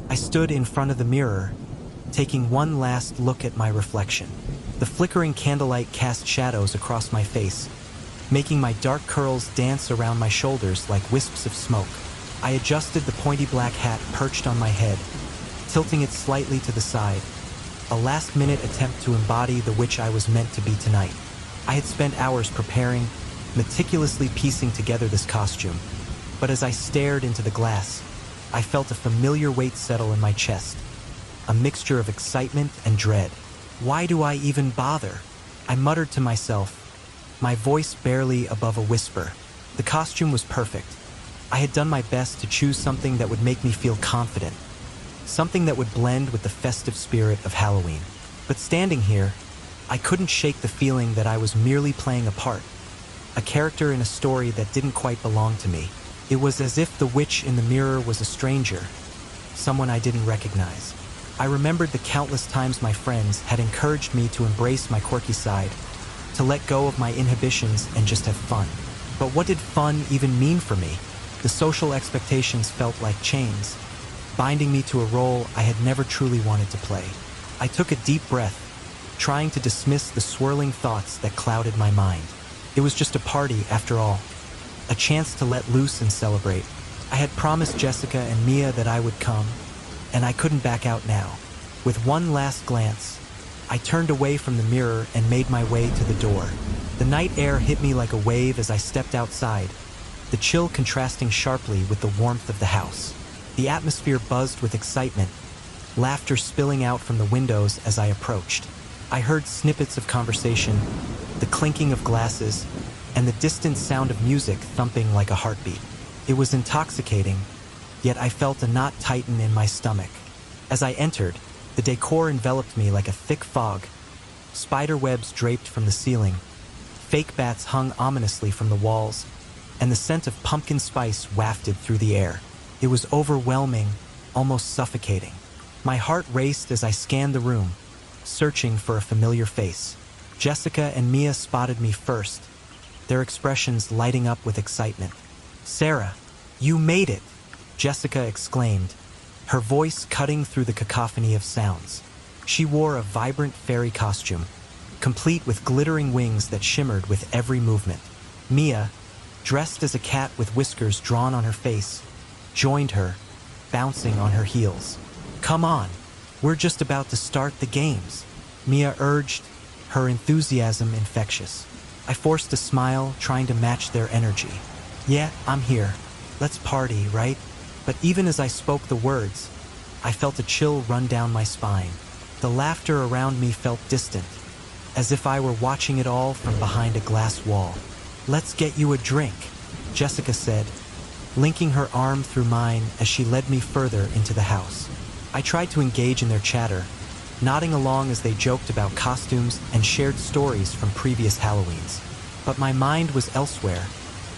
I stood in front of the mirror, taking one last look at my reflection. The flickering candlelight cast shadows across my face, making my dark curls dance around my shoulders like wisps of smoke. I adjusted the pointy black hat perched on my head, tilting it slightly to the side, a last-minute attempt to embody the witch I was meant to be tonight. I had spent hours preparing, meticulously piecing together this costume, but as I stared into the glass, I felt a familiar weight settle in my chest, a mixture of excitement and dread. Why do I even bother? I muttered to myself, my voice barely above a whisper. The costume was perfect. I had done my best to choose something that would make me feel confident, something that would blend with the festive spirit of Halloween. But standing here, I couldn't shake the feeling that I was merely playing a part, a character in a story that didn't quite belong to me. It was as if the witch in the mirror was a stranger, someone I didn't recognize. I remembered the countless times my friends had encouraged me to embrace my quirky side, to let go of my inhibitions and just have fun. But what did fun even mean for me? The social expectations felt like chains, binding me to a role I had never truly wanted to play. I took a deep breath, trying to dismiss the swirling thoughts that clouded my mind. It was just a party, after all, a chance to let loose and celebrate. I had promised Jessica and Mia that I would come, and I couldn't back out now. With one last glance, I turned away from the mirror and made my way to the door. The night air hit me like a wave as I stepped outside, the chill contrasting sharply with the warmth of the house. The atmosphere buzzed with excitement, laughter spilling out from the windows as I approached. I heard snippets of conversation, the clinking of glasses, and the distant sound of music thumping like a heartbeat. It was intoxicating, yet I felt a knot tighten in my stomach. As I entered, the decor enveloped me like a thick fog. Spider webs draped from the ceiling, fake bats hung ominously from the walls, and the scent of pumpkin spice wafted through the air. It was overwhelming, almost suffocating. My heart raced as I scanned the room, searching for a familiar face. Jessica and Mia spotted me first, their expressions lighting up with excitement. "Sarah, you made it!" Jessica exclaimed, her voice cutting through the cacophony of sounds. She wore a vibrant fairy costume, complete with glittering wings that shimmered with every movement. Mia, dressed as a cat with whiskers drawn on her face, joined her, bouncing on her heels. "Come on, we're just about to start the games," Mia urged, her enthusiasm infectious. I forced a smile, trying to match their energy. "Yeah, I'm here. Let's party, right?" But even as I spoke the words, I felt a chill run down my spine. The laughter around me felt distant, as if I were watching it all from behind a glass wall. "Let's get you a drink," Jessica said, linking her arm through mine as she led me further into the house. I tried to engage in their chatter, nodding along as they joked about costumes and shared stories from previous Halloweens. But my mind was elsewhere,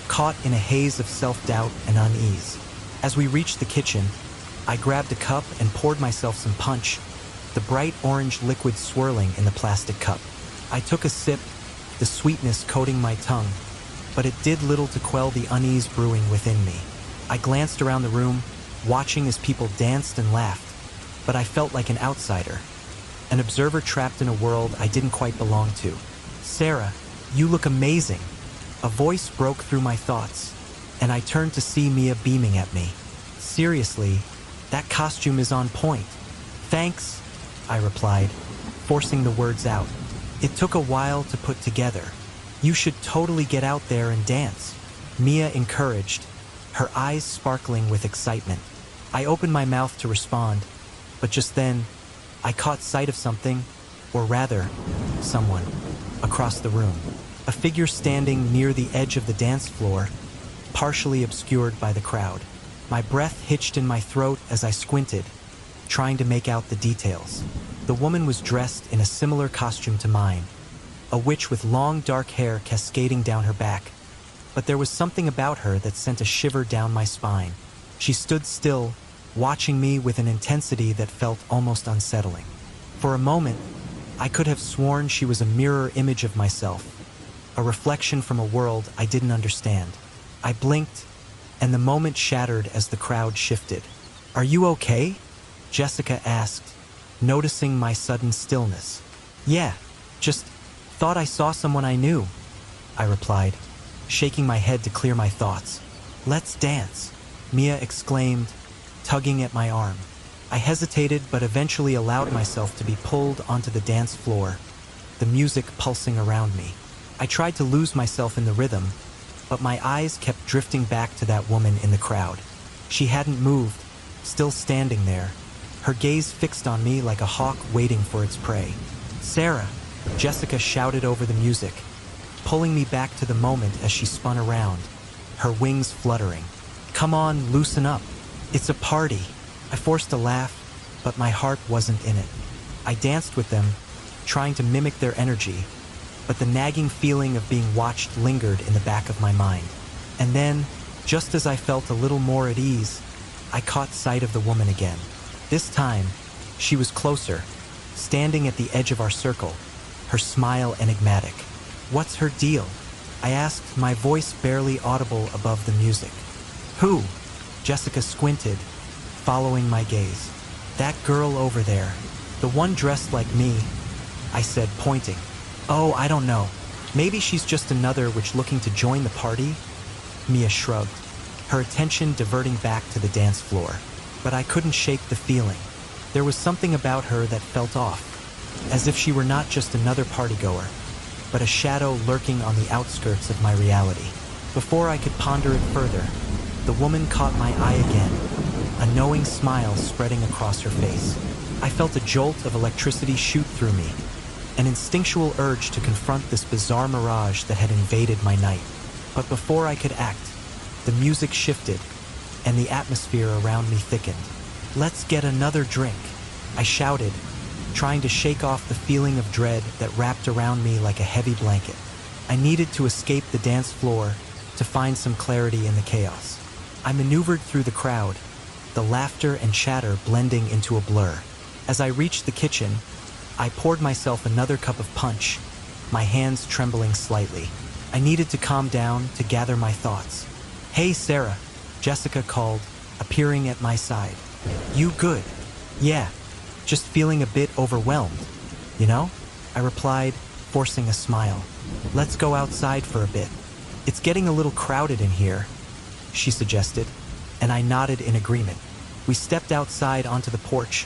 caught in a haze of self-doubt and unease. As we reached the kitchen, I grabbed a cup and poured myself some punch, the bright orange liquid swirling in the plastic cup. I took a sip, the sweetness coating my tongue, but it did little to quell the unease brewing within me. I glanced around the room, watching as people danced and laughed, but I felt like an outsider, an observer trapped in a world I didn't quite belong to. "Sarah, you look amazing." A voice broke through my thoughts, and I turned to see Mia beaming at me. "Seriously, that costume is on point." "Thanks," I replied, forcing the words out. It took a while to put together. "You should totally get out there and dance," Mia encouraged, her eyes sparkling with excitement. I opened my mouth to respond, but just then, I caught sight of something, or rather, someone, across the room. A figure standing near the edge of the dance floor, partially obscured by the crowd. My breath hitched in my throat as I squinted, trying to make out the details. The woman was dressed in a similar costume to mine, a witch with long dark hair cascading down her back. But there was something about her that sent a shiver down my spine. She stood still, watching me with an intensity that felt almost unsettling. For a moment, I could have sworn she was a mirror image of myself, a reflection from a world I didn't understand. I blinked, and the moment shattered as the crowd shifted. "Are you okay?" Jessica asked, noticing my sudden stillness. Yeah, just thought I saw someone I knew, I replied, shaking my head to clear my thoughts. Let's dance, Mia exclaimed, tugging at my arm. I hesitated but eventually allowed myself to be pulled onto the dance floor, the music pulsing around me. I tried to lose myself in the rhythm, but my eyes kept drifting back to that woman in the crowd. She hadn't moved, still standing there, her gaze fixed on me like a hawk waiting for its prey. Sarah, Jessica shouted over the music, pulling me back to the moment as she spun around, her wings fluttering. Come on, loosen up. It's a party. I forced a laugh, but my heart wasn't in it. I danced with them, trying to mimic their energy, but the nagging feeling of being watched lingered in the back of my mind. And then, just as I felt a little more at ease, I caught sight of the woman again. This time, she was closer, standing at the edge of our circle, her smile enigmatic. What's her deal? I asked, my voice barely audible above the music. Who? Jessica squinted, following my gaze. That girl over there, the one dressed like me, I said, pointing. Oh, I don't know. Maybe she's just another witch looking to join the party? Mia shrugged, her attention diverting back to the dance floor. But I couldn't shake the feeling. There was something about her that felt off, as if she were not just another partygoer, but a shadow lurking on the outskirts of my reality. Before I could ponder it further, the woman caught my eye again, a knowing smile spreading across her face. I felt a jolt of electricity shoot through me, an instinctual urge to confront this bizarre mirage that had invaded my night. But before I could act, the music shifted, and the atmosphere around me thickened. Let's get another drink, I shouted, trying to shake off the feeling of dread that wrapped around me like a heavy blanket. I needed to escape the dance floor to find some clarity in the chaos. I maneuvered through the crowd, the laughter and chatter blending into a blur. As I reached the kitchen, I poured myself another cup of punch, my hands trembling slightly. I needed to calm down to gather my thoughts. Hey, Sarah, Jessica called, appearing at my side. You good? Yeah, just feeling a bit overwhelmed, you know? I replied, forcing a smile. Let's go outside for a bit. It's getting a little crowded in here, she suggested, and I nodded in agreement. We stepped outside onto the porch,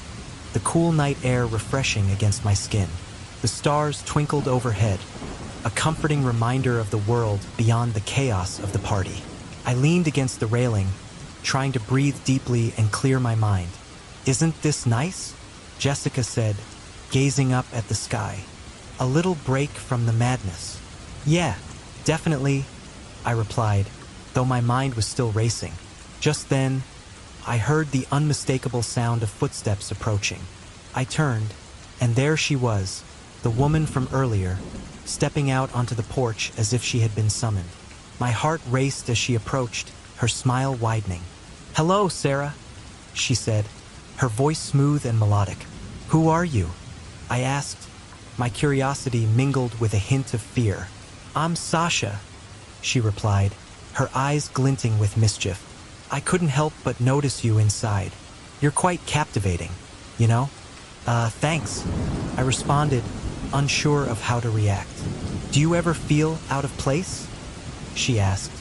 the cool night air refreshing against my skin. The stars twinkled overhead, a comforting reminder of the world beyond the chaos of the party. I leaned against the railing, trying to breathe deeply and clear my mind. Isn't this nice? Jessica said, gazing up at the sky. A little break from the madness. Yeah, definitely, I replied, though my mind was still racing. Just then, I heard the unmistakable sound of footsteps approaching. I turned, and there she was, the woman from earlier, stepping out onto the porch as if she had been summoned. My heart raced as she approached, her smile widening. Hello, Sarah, she said, her voice smooth and melodic. Who are you? I asked, my curiosity mingled with a hint of fear. I'm Sasha, she replied, her eyes glinting with mischief. I couldn't help but notice you inside. You're quite captivating, you know? Thanks, I responded, unsure of how to react. Do you ever feel out of place? She asked,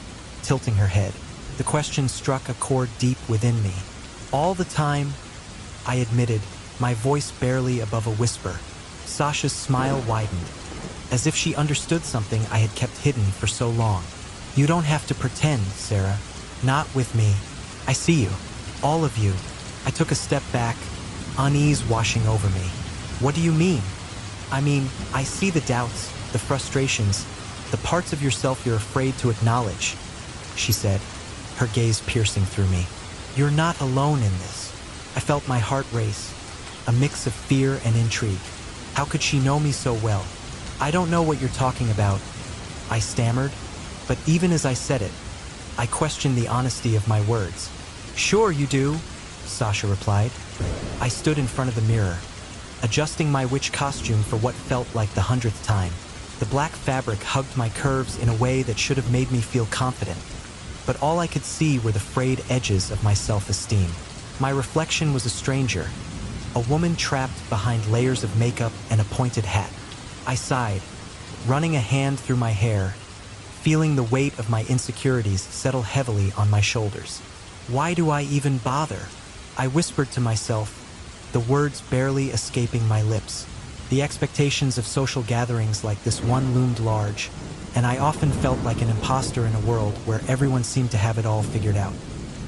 tilting her head. The question struck a chord deep within me. All the time, I admitted, my voice barely above a whisper. Sasha's smile widened, as if she understood something I had kept hidden for so long. You don't have to pretend, Sarah. Not with me. I see you. All of you. I took a step back, unease washing over me. What do you mean? I mean, I see the doubts, the frustrations, the parts of yourself you're afraid to acknowledge, she said, her gaze piercing through me. You're not alone in this. I felt my heart race, a mix of fear and intrigue. How could she know me so well? I don't know what you're talking about, I stammered, but even as I said it, I questioned the honesty of my words. Sure you do, Sasha replied. I stood in front of the mirror, adjusting my witch costume for what felt like the 100th time. The black fabric hugged my curves in a way that should have made me feel confident, but all I could see were the frayed edges of my self-esteem. My reflection was a stranger, a woman trapped behind layers of makeup and a pointed hat. I sighed, running a hand through my hair, feeling the weight of my insecurities settle heavily on my shoulders. Why do I even bother? I whispered to myself, the words barely escaping my lips. The expectations of social gatherings like this one loomed large, and I often felt like an imposter in a world where everyone seemed to have it all figured out.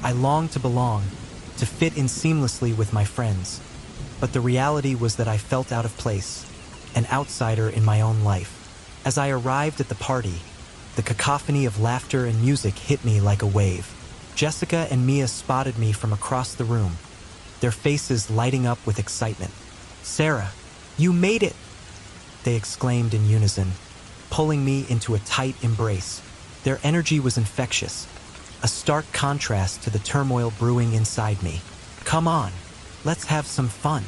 I longed to belong, to fit in seamlessly with my friends, but the reality was that I felt out of place, an outsider in my own life. As I arrived at the party, the cacophony of laughter and music hit me like a wave. Jessica and Mia spotted me from across the room, their faces lighting up with excitement. "Sarah, you made it!" they exclaimed in unison, pulling me into a tight embrace. Their energy was infectious, a stark contrast to the turmoil brewing inside me. "Come on, let's have some fun,"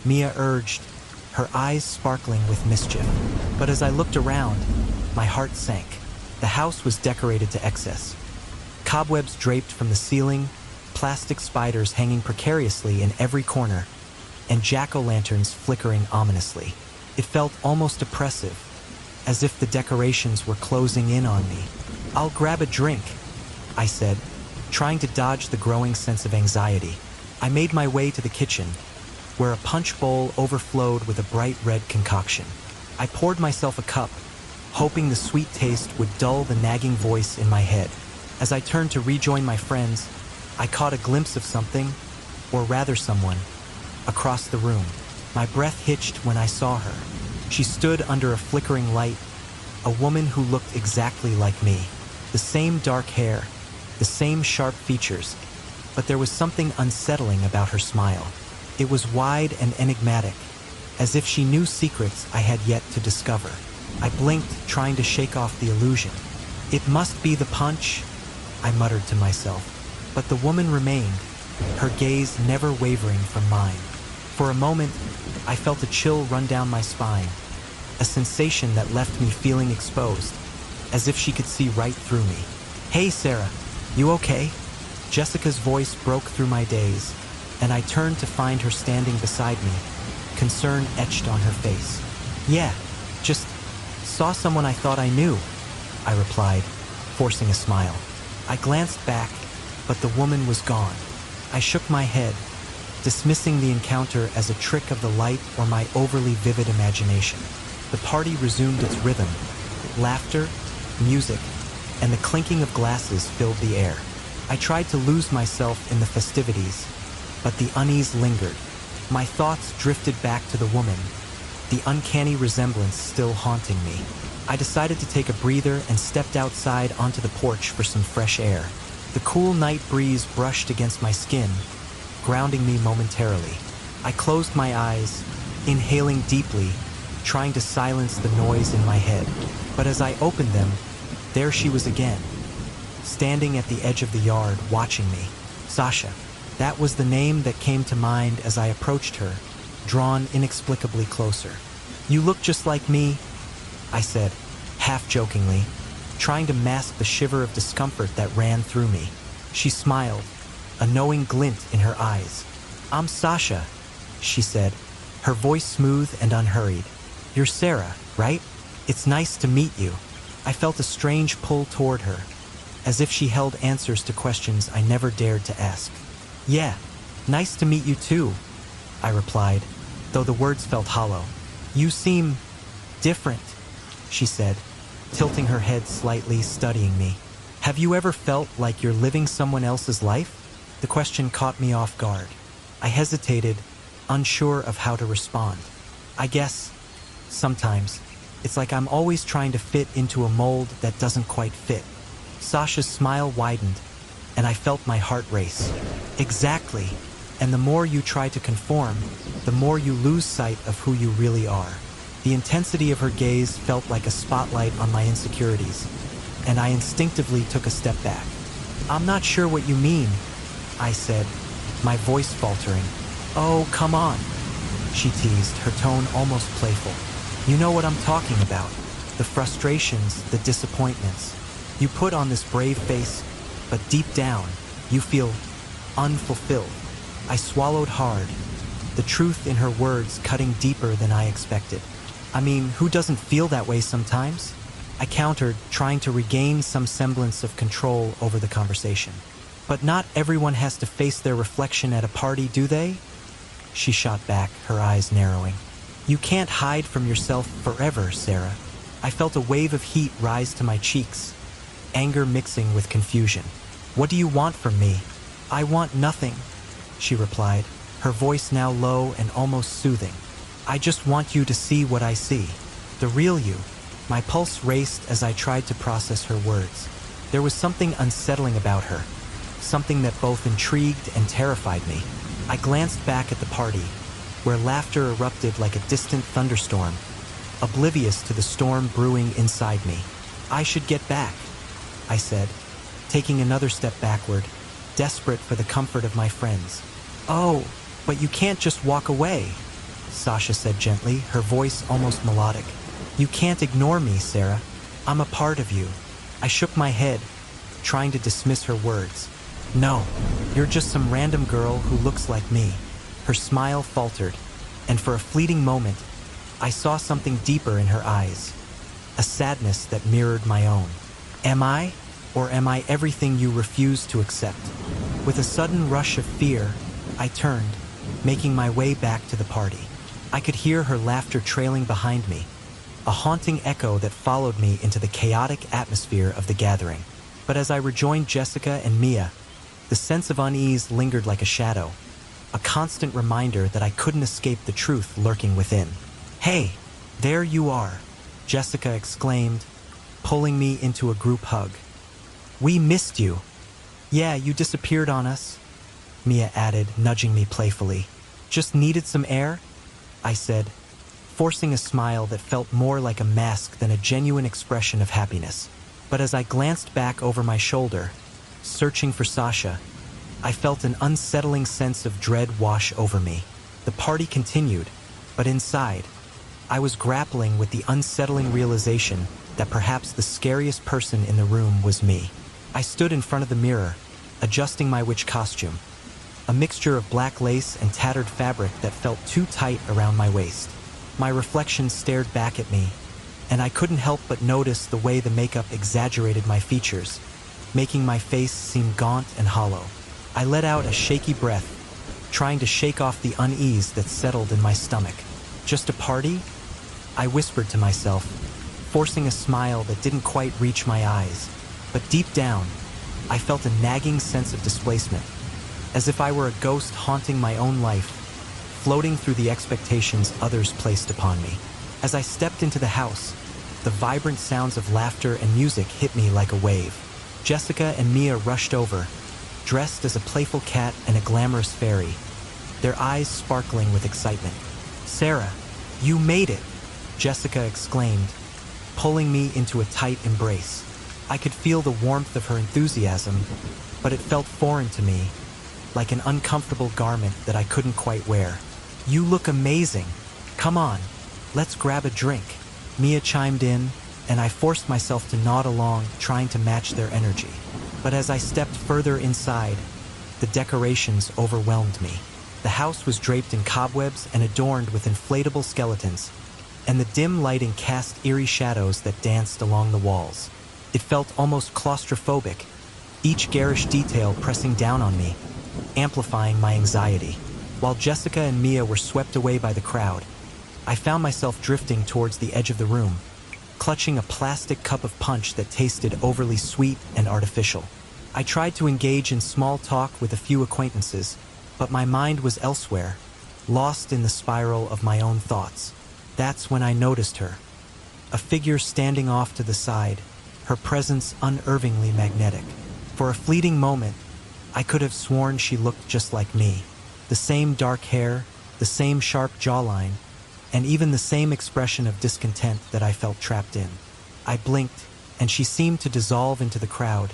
Mia urged, her eyes sparkling with mischief. But as I looked around, my heart sank. The house was decorated to excess. Cobwebs draped from the ceiling, plastic spiders hanging precariously in every corner, and jack-o'-lanterns flickering ominously. It felt almost oppressive, as if the decorations were closing in on me. "I'll grab a drink," I said, trying to dodge the growing sense of anxiety. I made my way to the kitchen, where a punch bowl overflowed with a bright red concoction. I poured myself a cup, hoping the sweet taste would dull the nagging voice in my head. As I turned to rejoin my friends, I caught a glimpse of something, or rather someone, across the room. My breath hitched when I saw her. She stood under a flickering light, a woman who looked exactly like me. The same dark hair, the same sharp features, but there was something unsettling about her smile. It was wide and enigmatic, as if she knew secrets I had yet to discover. I blinked, trying to shake off the illusion. "It must be the punch," I muttered to myself. But the woman remained, her gaze never wavering from mine. For a moment, I felt a chill run down my spine, a sensation that left me feeling exposed, as if she could see right through me. "Hey, Sarah, you okay?" Jessica's voice broke through my daze, and I turned to find her standing beside me, concern etched on her face. "Yeah, just saw someone I thought I knew," I replied, forcing a smile. I glanced back, but the woman was gone. I shook my head, dismissing the encounter as a trick of the light or my overly vivid imagination. The party resumed its rhythm. Laughter, music, and the clinking of glasses filled the air. I tried to lose myself in the festivities, but the unease lingered. My thoughts drifted back to the woman, the uncanny resemblance still haunting me. I decided to take a breather and stepped outside onto the porch for some fresh air. The cool night breeze brushed against my skin, grounding me momentarily. I closed my eyes, inhaling deeply, trying to silence the noise in my head. But as I opened them, there she was again, standing at the edge of the yard, watching me. Sasha. That was the name that came to mind as I approached her, drawn inexplicably closer. "You look just like me," I said, half-jokingly, trying to mask the shiver of discomfort that ran through me. She smiled, a knowing glint in her eyes. "I'm Sasha," she said, her voice smooth and unhurried. "You're Sarah, right? It's nice to meet you." I felt a strange pull toward her, as if she held answers to questions I never dared to ask. "Yeah, nice to meet you too," I replied, though the words felt hollow. "You seem different," she said, tilting her head slightly, studying me. "Have you ever felt like you're living someone else's life?" The question caught me off guard. I hesitated, unsure of how to respond. "I guess, sometimes, it's like I'm always trying to fit into a mold that doesn't quite fit." Sasha's smile widened, and I felt my heart race. "Exactly, and the more you try to conform, the more you lose sight of who you really are." The intensity of her gaze felt like a spotlight on my insecurities, and I instinctively took a step back. "I'm not sure what you mean," I said, my voice faltering. "Oh, come on," she teased, her tone almost playful. "You know what I'm talking about. The frustrations, the disappointments. You put on this brave face, but deep down, you feel unfulfilled." I swallowed hard, the truth in her words cutting deeper than I expected. I mean, who doesn't feel that way sometimes? I countered, trying to regain some semblance of control over the conversation. But not everyone has to face their reflection at a party, do they? She shot back, her eyes narrowing. You can't hide from yourself forever, Sarah. I felt a wave of heat rise to my cheeks, anger mixing with confusion. What do you want from me? I want nothing, she replied, her voice now low and almost soothing. I just want you to see what I see, the real you. My pulse raced as I tried to process her words. There was something unsettling about her, something that both intrigued and terrified me. I glanced back at the party, where laughter erupted like a distant thunderstorm, oblivious to the storm brewing inside me. I should get back, I said, taking another step backward, desperate for the comfort of my friends. Oh, but you can't just walk away, Sasha said gently, her voice almost melodic. You can't ignore me, Sarah. I'm a part of you. I shook my head, trying to dismiss her words. No, you're just some random girl who looks like me. Her smile faltered, and for a fleeting moment, I saw something deeper in her eyes, a sadness that mirrored my own. Am I, or am I everything you refuse to accept? With a sudden rush of fear, I turned, making my way back to the party. I could hear her laughter trailing behind me, a haunting echo that followed me into the chaotic atmosphere of the gathering. But as I rejoined Jessica and Mia, the sense of unease lingered like a shadow, a constant reminder that I couldn't escape the truth lurking within. Hey, there you are, Jessica exclaimed, pulling me into a group hug. We missed you. Yeah, you disappeared on us, Mia added, nudging me playfully. Just needed some air? I said, forcing a smile that felt more like a mask than a genuine expression of happiness. But as I glanced back over my shoulder, searching for Sasha, I felt an unsettling sense of dread wash over me. The party continued, but inside, I was grappling with the unsettling realization that perhaps the scariest person in the room was me. I stood in front of the mirror, adjusting my witch costume, a mixture of black lace and tattered fabric that felt too tight around my waist. My reflection stared back at me, and I couldn't help but notice the way the makeup exaggerated my features, making my face seem gaunt and hollow. I let out a shaky breath, trying to shake off the unease that settled in my stomach. Just a party? I whispered to myself, forcing a smile that didn't quite reach my eyes. But deep down, I felt a nagging sense of displacement, as if I were a ghost haunting my own life, floating through the expectations others placed upon me. As I stepped into the house, the vibrant sounds of laughter and music hit me like a wave. Jessica and Mia rushed over, dressed as a playful cat and a glamorous fairy, their eyes sparkling with excitement. Sarah, you made it, Jessica exclaimed, pulling me into a tight embrace. I could feel the warmth of her enthusiasm, but it felt foreign to me, like an uncomfortable garment that I couldn't quite wear. You look amazing. Come on, let's grab a drink. Mia chimed in, and I forced myself to nod along, trying to match their energy. But as I stepped further inside, the decorations overwhelmed me. The house was draped in cobwebs and adorned with inflatable skeletons, and the dim lighting cast eerie shadows that danced along the walls. It felt almost claustrophobic, each garish detail pressing down on me, amplifying my anxiety. While Jessica and Mia were swept away by the crowd, I found myself drifting towards the edge of the room, clutching a plastic cup of punch that tasted overly sweet and artificial. I tried to engage in small talk with a few acquaintances, but my mind was elsewhere, lost in the spiral of my own thoughts. That's when I noticed her, a figure standing off to the side, her presence unnervingly magnetic. For a fleeting moment, I could have sworn she looked just like me. The same dark hair, the same sharp jawline, and even the same expression of discontent that I felt trapped in. I blinked, and she seemed to dissolve into the crowd,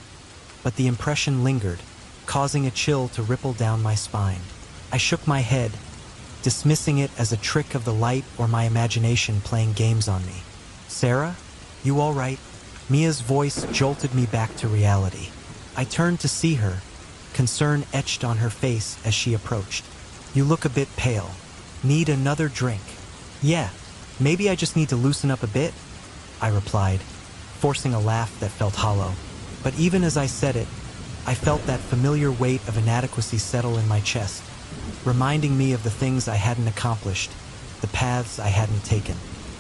but the impression lingered, causing a chill to ripple down my spine. I shook my head, dismissing it as a trick of the light or my imagination playing games on me. Sarah, you all right? Mia's voice jolted me back to reality. I turned to see her, concern etched on her face as she approached. You look a bit pale. Need another drink? Yeah, maybe I just need to loosen up a bit, I replied, forcing a laugh that felt hollow. But even as I said it, I felt that familiar weight of inadequacy settle in my chest, reminding me of the things I hadn't accomplished, the paths I hadn't taken.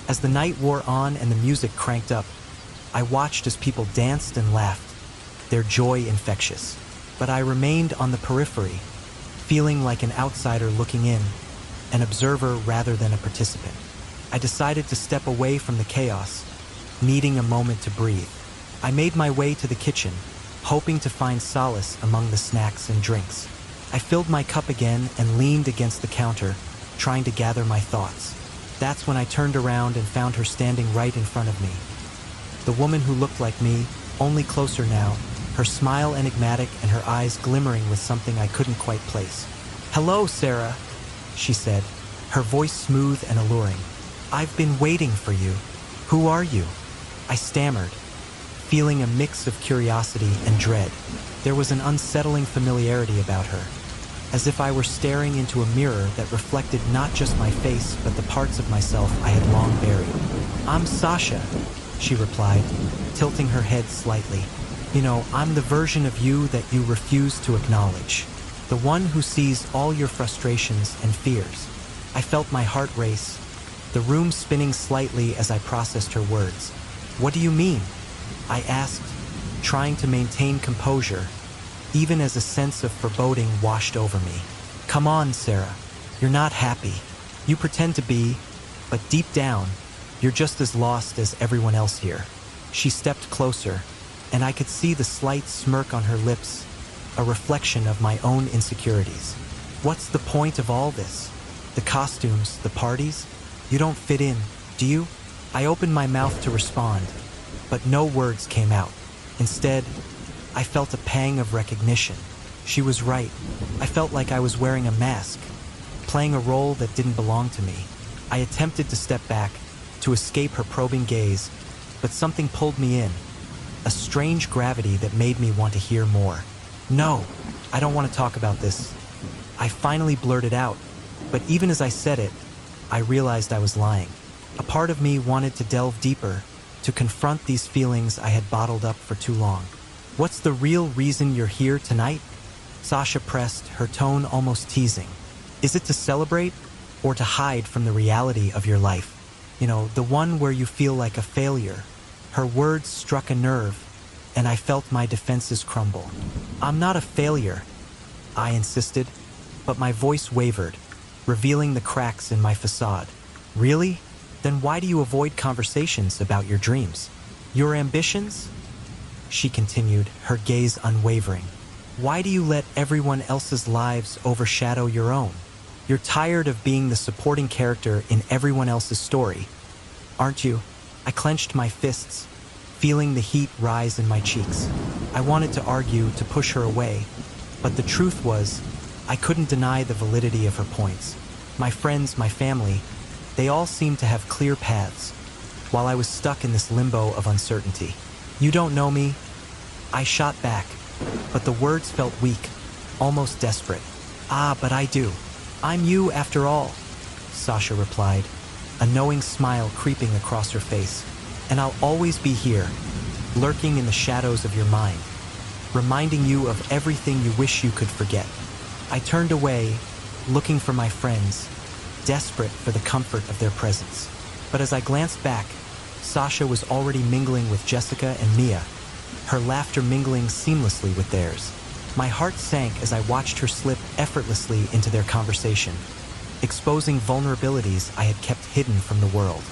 As the night wore on and the music cranked up, I watched as people danced and laughed, their joy infectious. But I remained on the periphery, feeling like an outsider looking in, an observer rather than a participant. I decided to step away from the chaos, needing a moment to breathe. I made my way to the kitchen, hoping to find solace among the snacks and drinks. I filled my cup again and leaned against the counter, trying to gather my thoughts. That's when I turned around and found her standing right in front of me. The woman who looked like me, only closer now, her smile enigmatic and her eyes glimmering with something I couldn't quite place. "Hello, Sarah," she said, her voice smooth and alluring. "I've been waiting for you. Who are you?" I stammered, feeling a mix of curiosity and dread. There was an unsettling familiarity about her, as if I were staring into a mirror that reflected not just my face, but the parts of myself I had long buried. "I'm Sasha," she replied, tilting her head slightly. "You know, I'm the version of you that you refuse to acknowledge. The one who sees all your frustrations and fears." I felt my heart race, the room spinning slightly as I processed her words. "What do you mean?" I asked, trying to maintain composure, even as a sense of foreboding washed over me. "Come on, Sarah. You're not happy. You pretend to be, but deep down, you're just as lost as everyone else here." She stepped closer, and I could see the slight smirk on her lips, a reflection of my own insecurities. "What's the point of all this? The costumes, the parties? You don't fit in, do you?" I opened my mouth to respond, but no words came out. Instead, I felt a pang of recognition. She was right. I felt like I was wearing a mask, playing a role that didn't belong to me. I attempted to step back, to escape her probing gaze, but something pulled me in, a strange gravity that made me want to hear more. "No, I don't want to talk about this," I finally blurted out, but even as I said it, I realized I was lying. A part of me wanted to delve deeper, to confront these feelings I had bottled up for too long. "What's the real reason you're here tonight?" Sasha pressed, her tone almost teasing. "Is it to celebrate, or to hide from the reality of your life? You know, the one where you feel like a failure." Her words struck a nerve, and I felt my defenses crumble. "I'm not a failure," I insisted, but my voice wavered, revealing the cracks in my facade. "Really? Then why do you avoid conversations about your dreams? Your ambitions?" She continued, her gaze unwavering. "Why do you let everyone else's lives overshadow your own? You're tired of being the supporting character in everyone else's story, aren't you?" I clenched my fists, feeling the heat rise in my cheeks. I wanted to argue, to push her away, but the truth was, I couldn't deny the validity of her points. My friends, my family, they all seemed to have clear paths, while I was stuck in this limbo of uncertainty. "You don't know me," I shot back, but the words felt weak, almost desperate. "Ah, but I do. I'm you after all," Sasha replied, a knowing smile creeping across her face. "And I'll always be here, lurking in the shadows of your mind, reminding you of everything you wish you could forget." I turned away, looking for my friends, desperate for the comfort of their presence. But as I glanced back, Sasha was already mingling with Jessica and Mia, her laughter mingling seamlessly with theirs. My heart sank as I watched her slip effortlessly into their conversation, exposing vulnerabilities I had kept hidden from the world.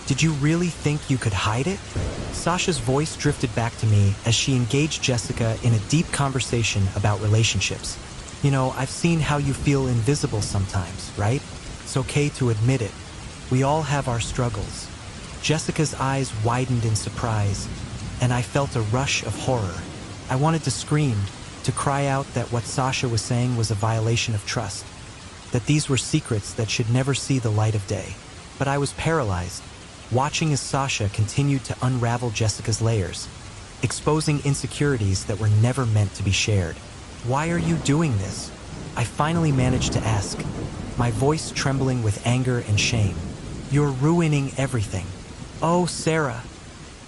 "Did you really think you could hide it?" Sasha's voice drifted back to me as she engaged Jessica in a deep conversation about relationships. "You know, I've seen how you feel invisible sometimes, right? It's okay to admit it. We all have our struggles." Jessica's eyes widened in surprise, and I felt a rush of horror. I wanted to scream, to cry out that what Sasha was saying was a violation of trust, that these were secrets that should never see the light of day. But I was paralyzed, watching as Sasha continued to unravel Jessica's layers, exposing insecurities that were never meant to be shared. "Why are you doing this?" I finally managed to ask, my voice trembling with anger and shame. "You're ruining everything." "Oh, Sarah,"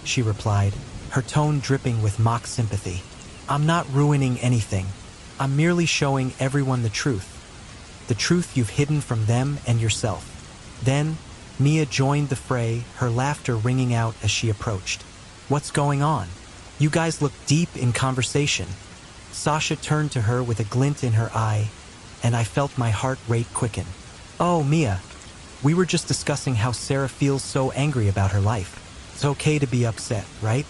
she replied, her tone dripping with mock sympathy. "I'm not ruining anything. I'm merely showing everyone the truth you've hidden from them and yourself." Then, Mia joined the fray, her laughter ringing out as she approached. "What's going on? You guys look deep in conversation." Sasha turned to her with a glint in her eye, and I felt my heart rate quicken. "Oh, Mia, we were just discussing how Sarah feels so angry about her life. It's okay to be upset, right?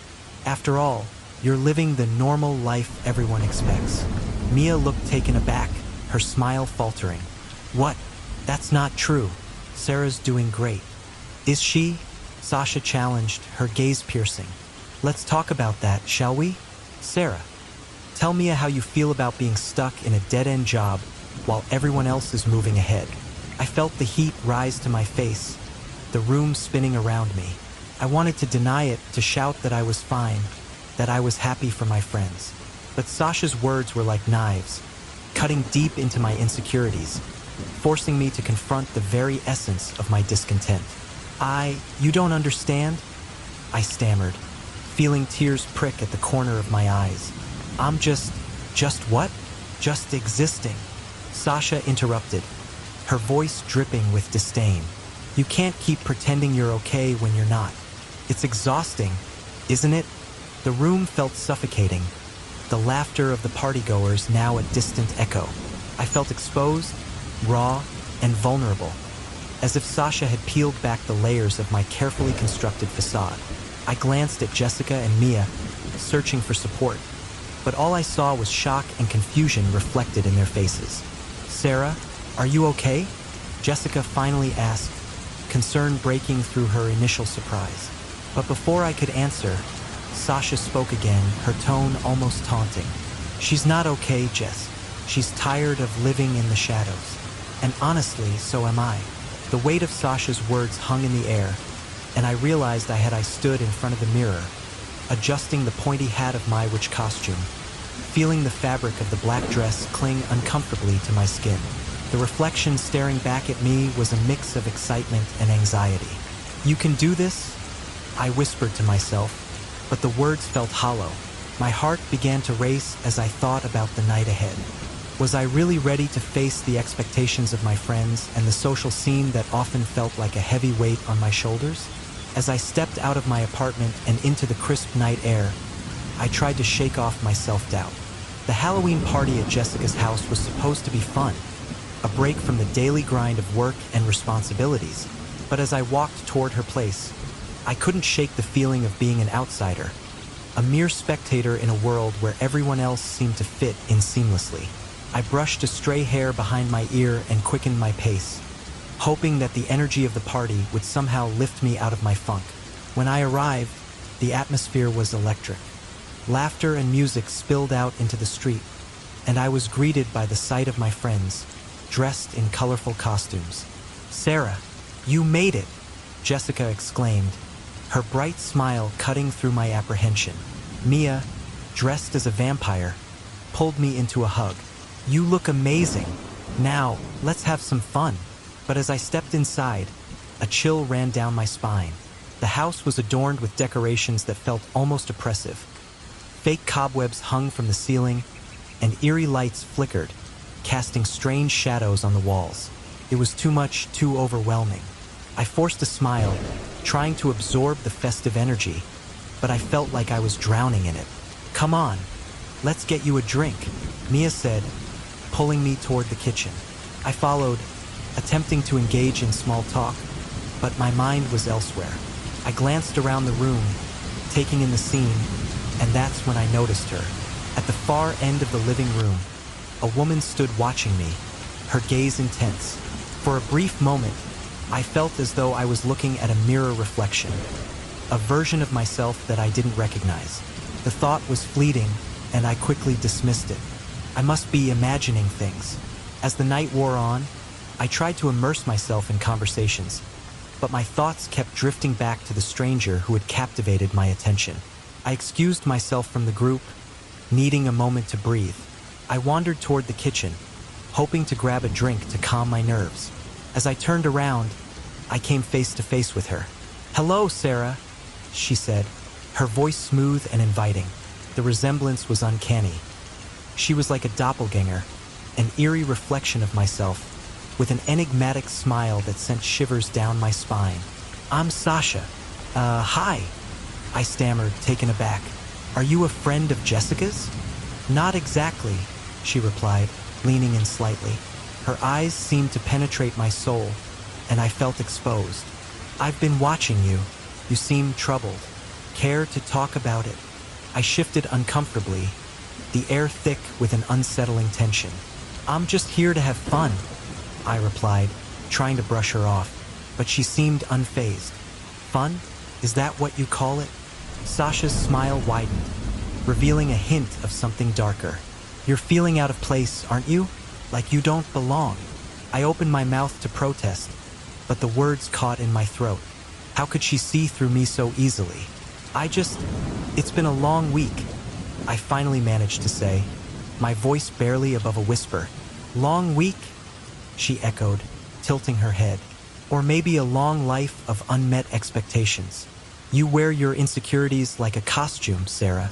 After all, you're living the normal life everyone expects." Mia looked taken aback, her smile faltering. "What? That's not true. Sarah's doing great." "Is she?" Sasha challenged, her gaze piercing. "Let's talk about that, shall we? Sarah, tell Mia how you feel about being stuck in a dead-end job while everyone else is moving ahead." I felt the heat rise to my face, the room spinning around me. I wanted to deny it, to shout that I was fine, that I was happy for my friends. But Sasha's words were like knives, cutting deep into my insecurities, forcing me to confront the very essence of my discontent. You don't understand?" I stammered, feeling tears prick at the corner of my eyes. "I'm just what? Just existing." Sasha interrupted, her voice dripping with disdain. "You can't keep pretending you're okay when you're not. It's exhausting, isn't it?" The room felt suffocating, the laughter of the partygoers now a distant echo. I felt exposed, raw, and vulnerable, as if Sasha had peeled back the layers of my carefully constructed facade. I glanced at Jessica and Mia, searching for support, but all I saw was shock and confusion reflected in their faces. "Sarah, are you okay?" Jessica finally asked, concern breaking through her initial surprise. But before I could answer, Sasha spoke again, her tone almost taunting. "She's not okay, Jess. She's tired of living in the shadows. And honestly, so am I." The weight of Sasha's words hung in the air, and I realized I stood in front of the mirror, adjusting the pointy hat of my witch costume, feeling the fabric of the black dress cling uncomfortably to my skin. The reflection staring back at me was a mix of excitement and anxiety. "You can do this?" I whispered to myself, but the words felt hollow. My heart began to race as I thought about the night ahead. Was I really ready to face the expectations of my friends and the social scene that often felt like a heavy weight on my shoulders? As I stepped out of my apartment and into the crisp night air, I tried to shake off my self-doubt. The Halloween party at Jessica's house was supposed to be fun, a break from the daily grind of work and responsibilities. But as I walked toward her place, I couldn't shake the feeling of being an outsider, a mere spectator in a world where everyone else seemed to fit in seamlessly. I brushed a stray hair behind my ear and quickened my pace, hoping that the energy of the party would somehow lift me out of my funk. When I arrived, the atmosphere was electric. Laughter and music spilled out into the street, and I was greeted by the sight of my friends, dressed in colorful costumes. "Sarah, you made it!" Jessica exclaimed, her bright smile cutting through my apprehension. Mia, dressed as a vampire, pulled me into a hug. "You look amazing. Now, let's have some fun." But as I stepped inside, a chill ran down my spine. The house was adorned with decorations that felt almost oppressive. Fake cobwebs hung from the ceiling, and eerie lights flickered, casting strange shadows on the walls. It was too much, too overwhelming. I forced a smile, trying to absorb the festive energy, but I felt like I was drowning in it. "Come on, let's get you a drink," Mia said, pulling me toward the kitchen. I followed, attempting to engage in small talk, but my mind was elsewhere. I glanced around the room, taking in the scene, and that's when I noticed her. At the far end of the living room, a woman stood watching me, her gaze intense. For a brief moment, I felt as though I was looking at a mirror reflection, a version of myself that I didn't recognize. The thought was fleeting, and I quickly dismissed it. I must be imagining things. As the night wore on, I tried to immerse myself in conversations, but my thoughts kept drifting back to the stranger who had captivated my attention. I excused myself from the group, needing a moment to breathe. I wandered toward the kitchen, hoping to grab a drink to calm my nerves. As I turned around, I came face to face with her. "Hello, Sarah," she said, her voice smooth and inviting. The resemblance was uncanny. She was like a doppelganger, an eerie reflection of myself, with an enigmatic smile that sent shivers down my spine. "I'm Sasha. Hi," I stammered, taken aback. "Are you a friend of Jessica's?" "Not exactly," she replied, leaning in slightly. Her eyes seemed to penetrate my soul, and I felt exposed. "I've been watching you. You seem troubled. Care to talk about it?" I shifted uncomfortably, the air thick with an unsettling tension. "I'm just here to have fun," I replied, trying to brush her off, but she seemed unfazed. "Fun? Is that what you call it?" Sasha's smile widened, revealing a hint of something darker. "You're feeling out of place, aren't you? Like you don't belong." I opened my mouth to protest, but the words caught in my throat. How could she see through me so easily? It's been a long week," I finally managed to say, my voice barely above a whisper. "Long week?" she echoed, tilting her head. "Or maybe a long life of unmet expectations. You wear your insecurities like a costume, Sarah."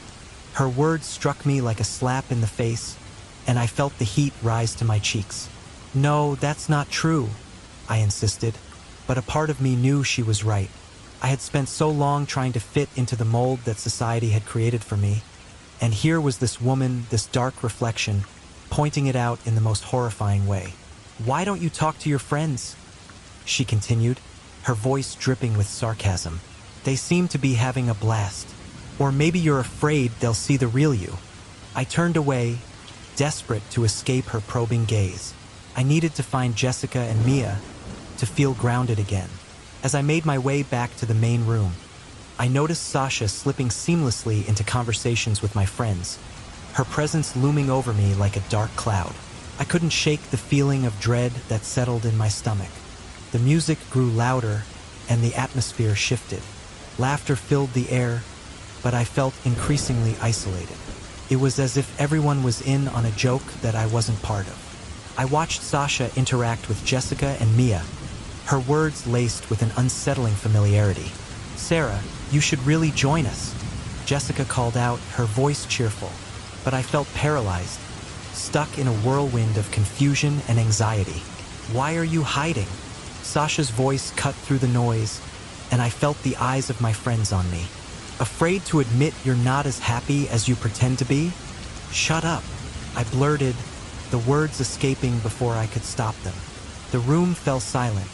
Her words struck me like a slap in the face, and I felt the heat rise to my cheeks. "No, that's not true," I insisted, but a part of me knew she was right. I had spent so long trying to fit into the mold that society had created for me, and here was this woman, this dark reflection, pointing it out in the most horrifying way. "Why don't you talk to your friends?" she continued, her voice dripping with sarcasm. "They seem to be having a blast. Or maybe you're afraid they'll see the real you." I turned away, desperate to escape her probing gaze. I needed to find Jessica and Mia to feel grounded again. As I made my way back to the main room, I noticed Sasha slipping seamlessly into conversations with my friends, her presence looming over me like a dark cloud. I couldn't shake the feeling of dread that settled in my stomach. The music grew louder, and the atmosphere shifted. Laughter filled the air, but I felt increasingly isolated. It was as if everyone was in on a joke that I wasn't part of. I watched Sasha interact with Jessica and Mia, her words laced with an unsettling familiarity. "Sarah, you should really join us," Jessica called out, her voice cheerful, but I felt paralyzed, stuck in a whirlwind of confusion and anxiety. "Why are you hiding?" Sasha's voice cut through the noise, and I felt the eyes of my friends on me. "Afraid to admit you're not as happy as you pretend to be?" "Shut up," I blurted, the words escaping before I could stop them. The room fell silent,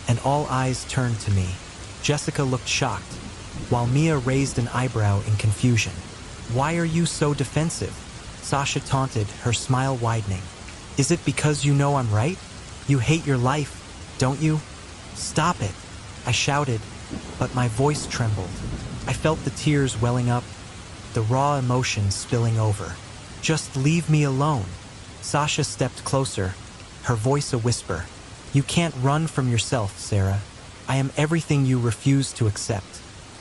and all eyes turned to me. Jessica looked shocked, while Mia raised an eyebrow in confusion. "Why are you so defensive?" Sasha taunted, her smile widening. "Is it because you know I'm right? You hate your life, don't you?" "Stop it," I shouted, but my voice trembled. I felt the tears welling up, the raw emotion spilling over. "Just leave me alone." Sasha stepped closer, her voice a whisper. "You can't run from yourself, Sarah. I am everything you refuse to accept.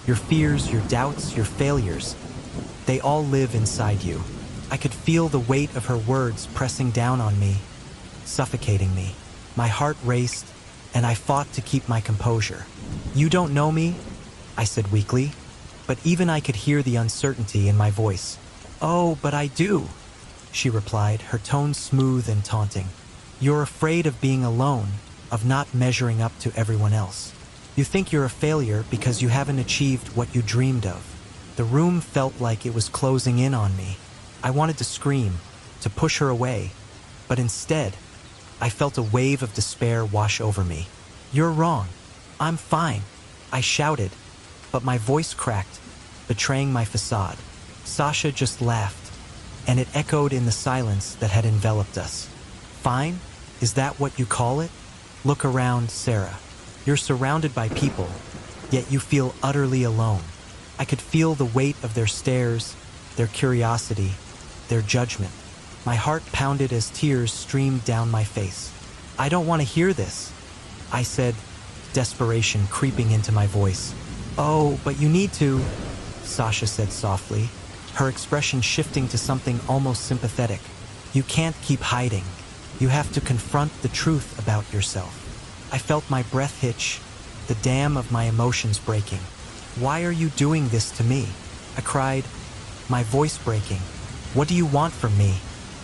Your fears, your doubts, your failures. They all live inside you." I could feel the weight of her words pressing down on me, suffocating me. My heart raced, and I fought to keep my composure. "You don't know me," I said weakly, but even I could hear the uncertainty in my voice. "Oh, but I do," she replied, her tone smooth and taunting. "You're afraid of being alone, of not measuring up to everyone else. You think you're a failure because you haven't achieved what you dreamed of." The room felt like it was closing in on me. I wanted to scream, to push her away, but instead, I felt a wave of despair wash over me. "You're wrong. I'm fine," I shouted, but my voice cracked, betraying my facade. Sasha just laughed, and it echoed in the silence that had enveloped us. "Fine? Is that what you call it? Look around, Sarah. You're surrounded by people, yet you feel utterly alone." I could feel the weight of their stares, their curiosity, their judgment. My heart pounded as tears streamed down my face. "I don't want to hear this," I said, desperation creeping into my voice. "Oh, but you need to," Sasha said softly, her expression shifting to something almost sympathetic. "You can't keep hiding. You have to confront the truth about yourself. I felt my breath hitch, the dam of my emotions breaking. Why are you doing this to me? I cried, my voice breaking. What do you want from me?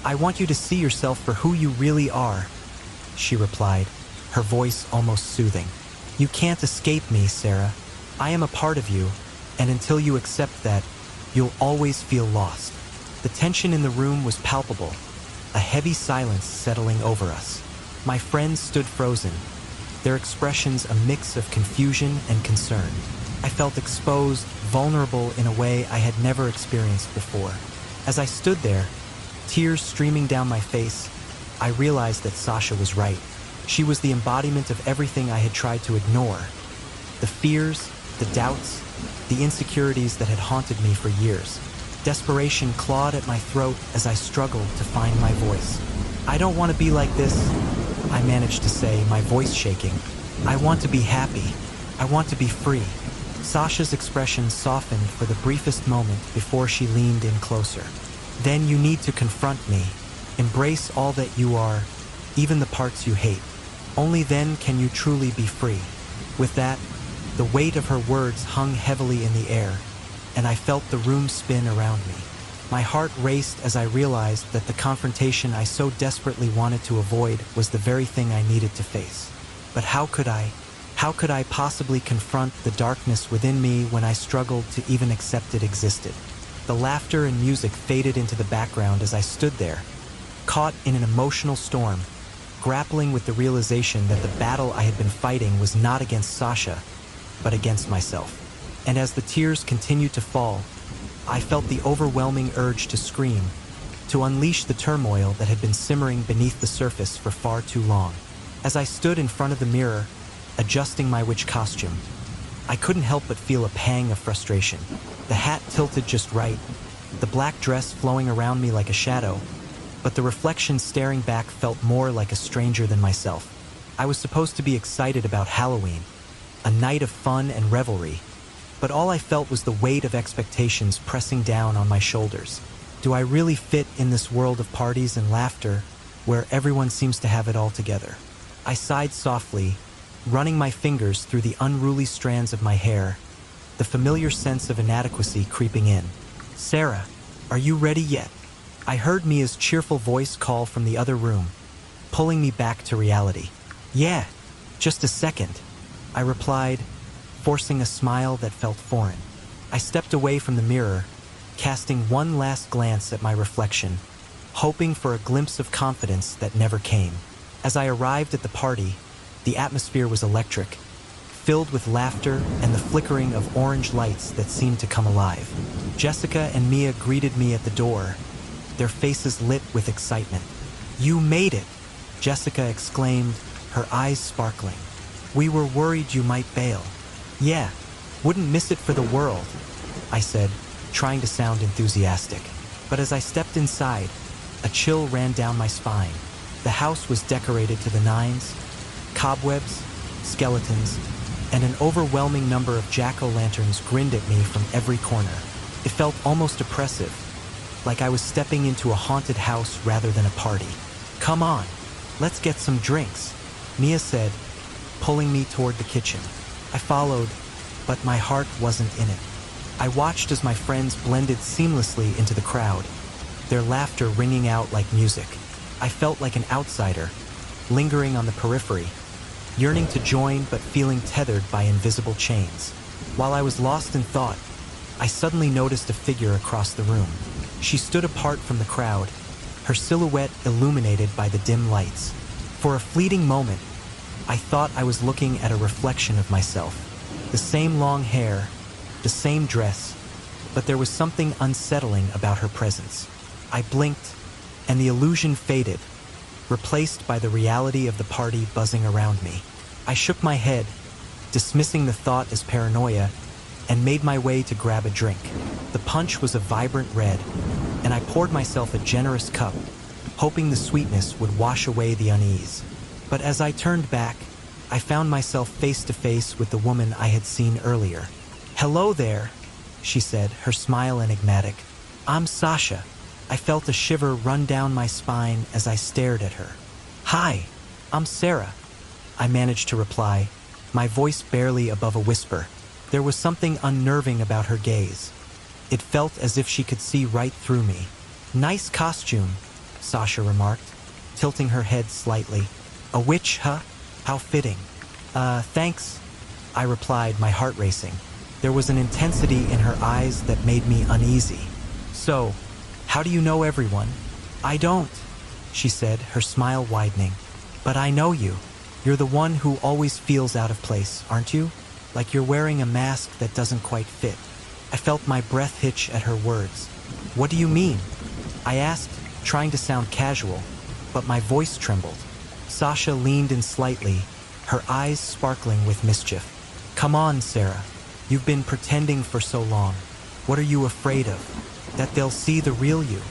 I want you to see yourself for who you really are, she replied, her voice almost soothing. You can't escape me, Sarah. I am a part of you, and until you accept that, you'll always feel lost. The tension in the room was palpable, a heavy silence settling over us. My friends stood frozen, their expressions a mix of confusion and concern. I felt exposed, vulnerable in a way I had never experienced before. As I stood there, tears streaming down my face, I realized that Sasha was right. She was the embodiment of everything I had tried to ignore. The fears, the doubts, the insecurities that had haunted me for years. Desperation clawed at my throat as I struggled to find my voice. I don't want to be like this, I managed to say, my voice shaking. I want to be happy. I want to be free. Sasha's expression softened for the briefest moment before she leaned in closer. Then you need to confront me. Embrace all that you are, even the parts you hate. Only then can you truly be free. With that, the weight of her words hung heavily in the air, and I felt the room spin around me. My heart raced as I realized that the confrontation I so desperately wanted to avoid was the very thing I needed to face. But how could I possibly confront the darkness within me when I struggled to even accept it existed? The laughter and music faded into the background as I stood there, caught in an emotional storm, grappling with the realization that the battle I had been fighting was not against Sasha, but against myself. And as the tears continued to fall, I felt the overwhelming urge to scream, to unleash the turmoil that had been simmering beneath the surface for far too long. As I stood in front of the mirror, adjusting my witch costume, I couldn't help but feel a pang of frustration. The hat tilted just right, the black dress flowing around me like a shadow, but the reflection staring back felt more like a stranger than myself. I was supposed to be excited about Halloween, a night of fun and revelry, but all I felt was the weight of expectations pressing down on my shoulders. Do I really fit in this world of parties and laughter, where everyone seems to have it all together? I sighed softly, running my fingers through the unruly strands of my hair, the familiar sense of inadequacy creeping in. Sarah, are you ready yet? I heard Mia's cheerful voice call from the other room, pulling me back to reality. Yeah, just a second, I replied, forcing a smile that felt foreign. I stepped away from the mirror, casting one last glance at my reflection, hoping for a glimpse of confidence that never came. As I arrived at the party, the atmosphere was electric, filled with laughter and the flickering of orange lights that seemed to come alive. Jessica and Mia greeted me at the door, their faces lit with excitement. You made it, Jessica exclaimed, her eyes sparkling. We were worried you might bail. Yeah, wouldn't miss it for the world, I said, trying to sound enthusiastic. But as I stepped inside, a chill ran down my spine. The house was decorated to the nines, cobwebs, skeletons, and an overwhelming number of jack-o'-lanterns grinned at me from every corner. It felt almost oppressive, like I was stepping into a haunted house rather than a party. Come on, let's get some drinks, Mia said, pulling me toward the kitchen. I followed, but my heart wasn't in it. I watched as my friends blended seamlessly into the crowd, their laughter ringing out like music. I felt like an outsider, lingering on the periphery, yearning to join but feeling tethered by invisible chains. While I was lost in thought, I suddenly noticed a figure across the room. She stood apart from the crowd, her silhouette illuminated by the dim lights. For a fleeting moment, I thought I was looking at a reflection of myself. The same long hair, the same dress, but there was something unsettling about her presence. I blinked, and the illusion faded, replaced by the reality of the party buzzing around me. I shook my head, dismissing the thought as paranoia, and made my way to grab a drink. The punch was a vibrant red, and I poured myself a generous cup, hoping the sweetness would wash away the unease. But as I turned back, I found myself face to face with the woman I had seen earlier. Hello there, she said, her smile enigmatic. I'm Sasha. I felt a shiver run down my spine as I stared at her. "Hi, I'm Sarah," I managed to reply, my voice barely above a whisper. There was something unnerving about her gaze. It felt as if she could see right through me. "Nice costume," Sasha remarked, tilting her head slightly. "A witch, huh? How fitting." Thanks," I replied, my heart racing. There was an intensity in her eyes that made me uneasy. "So, how do you know everyone?" "I don't," she said, her smile widening. "But I know you. You're the one who always feels out of place, aren't you? Like you're wearing a mask that doesn't quite fit." I felt my breath hitch at her words. "What do you mean?" I asked, trying to sound casual, but my voice trembled. Sasha leaned in slightly, her eyes sparkling with mischief. "Come on, Sarah. You've been pretending for so long. What are you afraid of? That they'll see the real you?"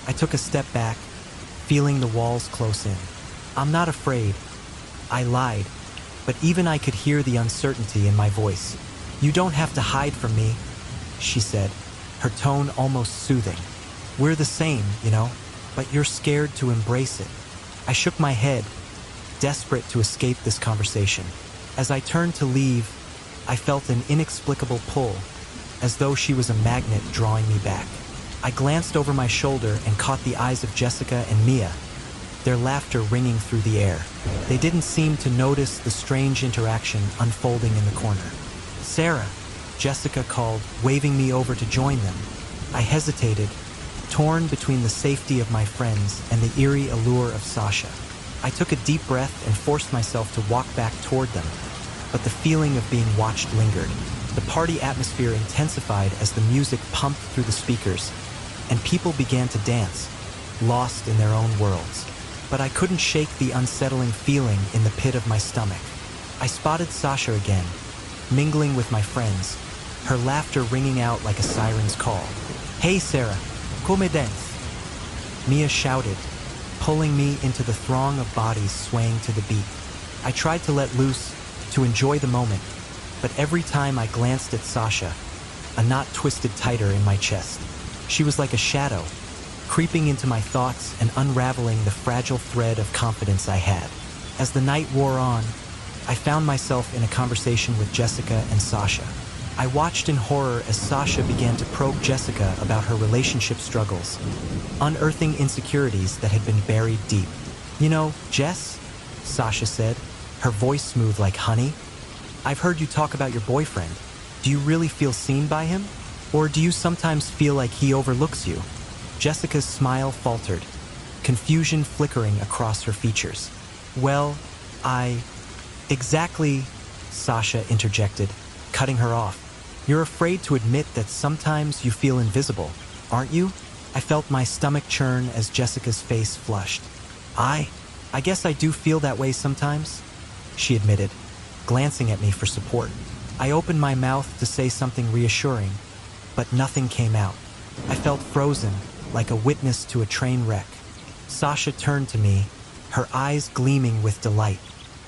I took a step back, feeling the walls close in. "I'm not afraid," I lied, but even I could hear the uncertainty in my voice. "You don't have to hide from me," she said, her tone almost soothing. "We're the same, you know, but you're scared to embrace it." I shook my head, desperate to escape this conversation. As I turned to leave, I felt an inexplicable pull, as though she was a magnet drawing me back. I glanced over my shoulder and caught the eyes of Jessica and Mia, their laughter ringing through the air. They didn't seem to notice the strange interaction unfolding in the corner. "Sarah," Jessica called, waving me over to join them. I hesitated, torn between the safety of my friends and the eerie allure of Sasha. I took a deep breath and forced myself to walk back toward them, but the feeling of being watched lingered. The party atmosphere intensified as the music pumped through the speakers, and people began to dance, lost in their own worlds. But I couldn't shake the unsettling feeling in the pit of my stomach. I spotted Sasha again, mingling with my friends, her laughter ringing out like a siren's call. "Hey Sarah, come dance?" Mia shouted, pulling me into the throng of bodies swaying to the beat. I tried to let loose, to enjoy the moment, but every time I glanced at Sasha, a knot twisted tighter in my chest. She was like a shadow, creeping into my thoughts and unraveling the fragile thread of confidence I had. As the night wore on, I found myself in a conversation with Jessica and Sasha. I watched in horror as Sasha began to probe Jessica about her relationship struggles, unearthing insecurities that had been buried deep. "You know, Jess," Sasha said, her voice smooth like honey, "I've heard you talk about your boyfriend. Do you really feel seen by him? Or do you sometimes feel like he overlooks you?" Jessica's smile faltered, confusion flickering across her features. "Well, Exactly," Sasha interjected, cutting her off. "You're afraid to admit that sometimes you feel invisible, aren't you?" I felt my stomach churn as Jessica's face flushed. I guess I do feel that way sometimes," she admitted, glancing at me for support. I opened my mouth to say something reassuring, but nothing came out. I felt frozen, like a witness to a train wreck. Sasha turned to me, her eyes gleaming with delight.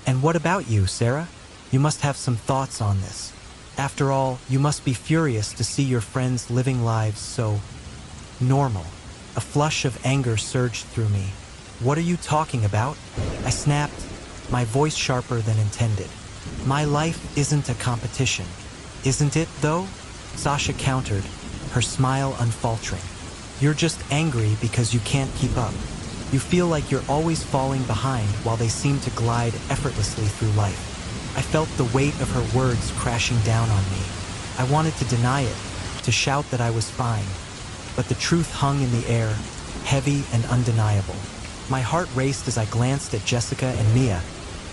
"And what about you, Sarah? You must have some thoughts on this. After all, you must be furious to see your friends living lives so normal." A flush of anger surged through me. "What are you talking about?" I snapped, my voice sharper than intended. "My life isn't a competition. Isn't it, though?" Sasha countered, her smile unfaltering. "You're just angry because you can't keep up. You feel like you're always falling behind while they seem to glide effortlessly through life." I felt the weight of her words crashing down on me. I wanted to deny it, to shout that I was fine, but the truth hung in the air, heavy and undeniable. My heart raced as I glanced at Jessica and Mia,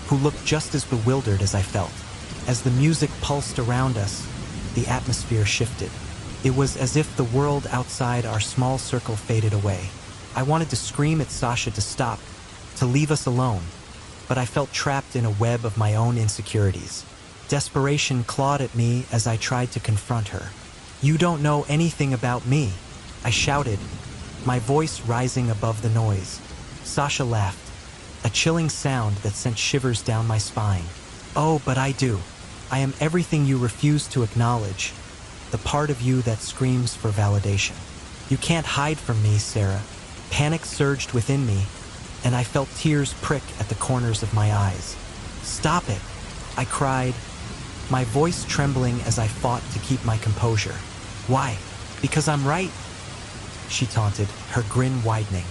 who looked just as bewildered as I felt. As the music pulsed around us, the atmosphere shifted. It was as if the world outside our small circle faded away. I wanted to scream at Sasha to stop, to leave us alone, but I felt trapped in a web of my own insecurities. Desperation clawed at me as I tried to confront her. "You don't know anything about me," I shouted, my voice rising above the noise. Sasha laughed, a chilling sound that sent shivers down my spine. "Oh, but I do. I am everything you refuse to acknowledge, the part of you that screams for validation. You can't hide from me, Sarah." Panic surged within me, and I felt tears prick at the corners of my eyes. "Stop it!" I cried, my voice trembling as I fought to keep my composure. "Why? Because I'm right," she taunted, her grin widening.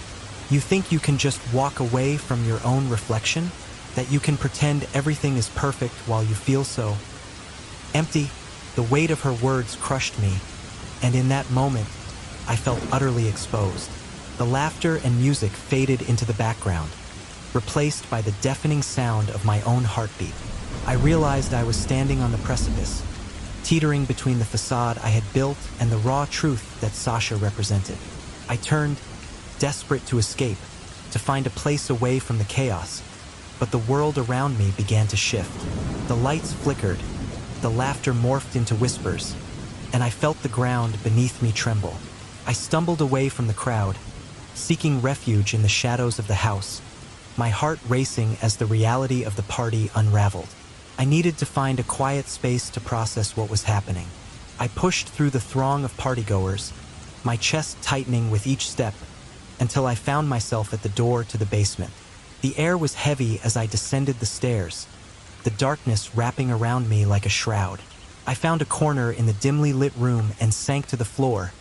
"You think you can just walk away from your own reflection? That you can pretend everything is perfect while you feel so empty?" The weight of her words crushed me, and in that moment, I felt utterly exposed. The laughter and music faded into the background, replaced by the deafening sound of my own heartbeat. I realized I was standing on the precipice, teetering between the facade I had built and the raw truth that Sasha represented. I turned, desperate to escape, to find a place away from the chaos, but the world around me began to shift. The lights flickered, the laughter morphed into whispers, and I felt the ground beneath me tremble. I stumbled away from the crowd, seeking refuge in the shadows of the house, my heart racing as the reality of the party unraveled. I needed to find a quiet space to process what was happening. I pushed through the throng of partygoers, my chest tightening with each step, until I found myself at the door to the basement. The air was heavy as I descended the stairs, the darkness wrapping around me like a shroud. I found a corner in the dimly lit room and sank to the floor,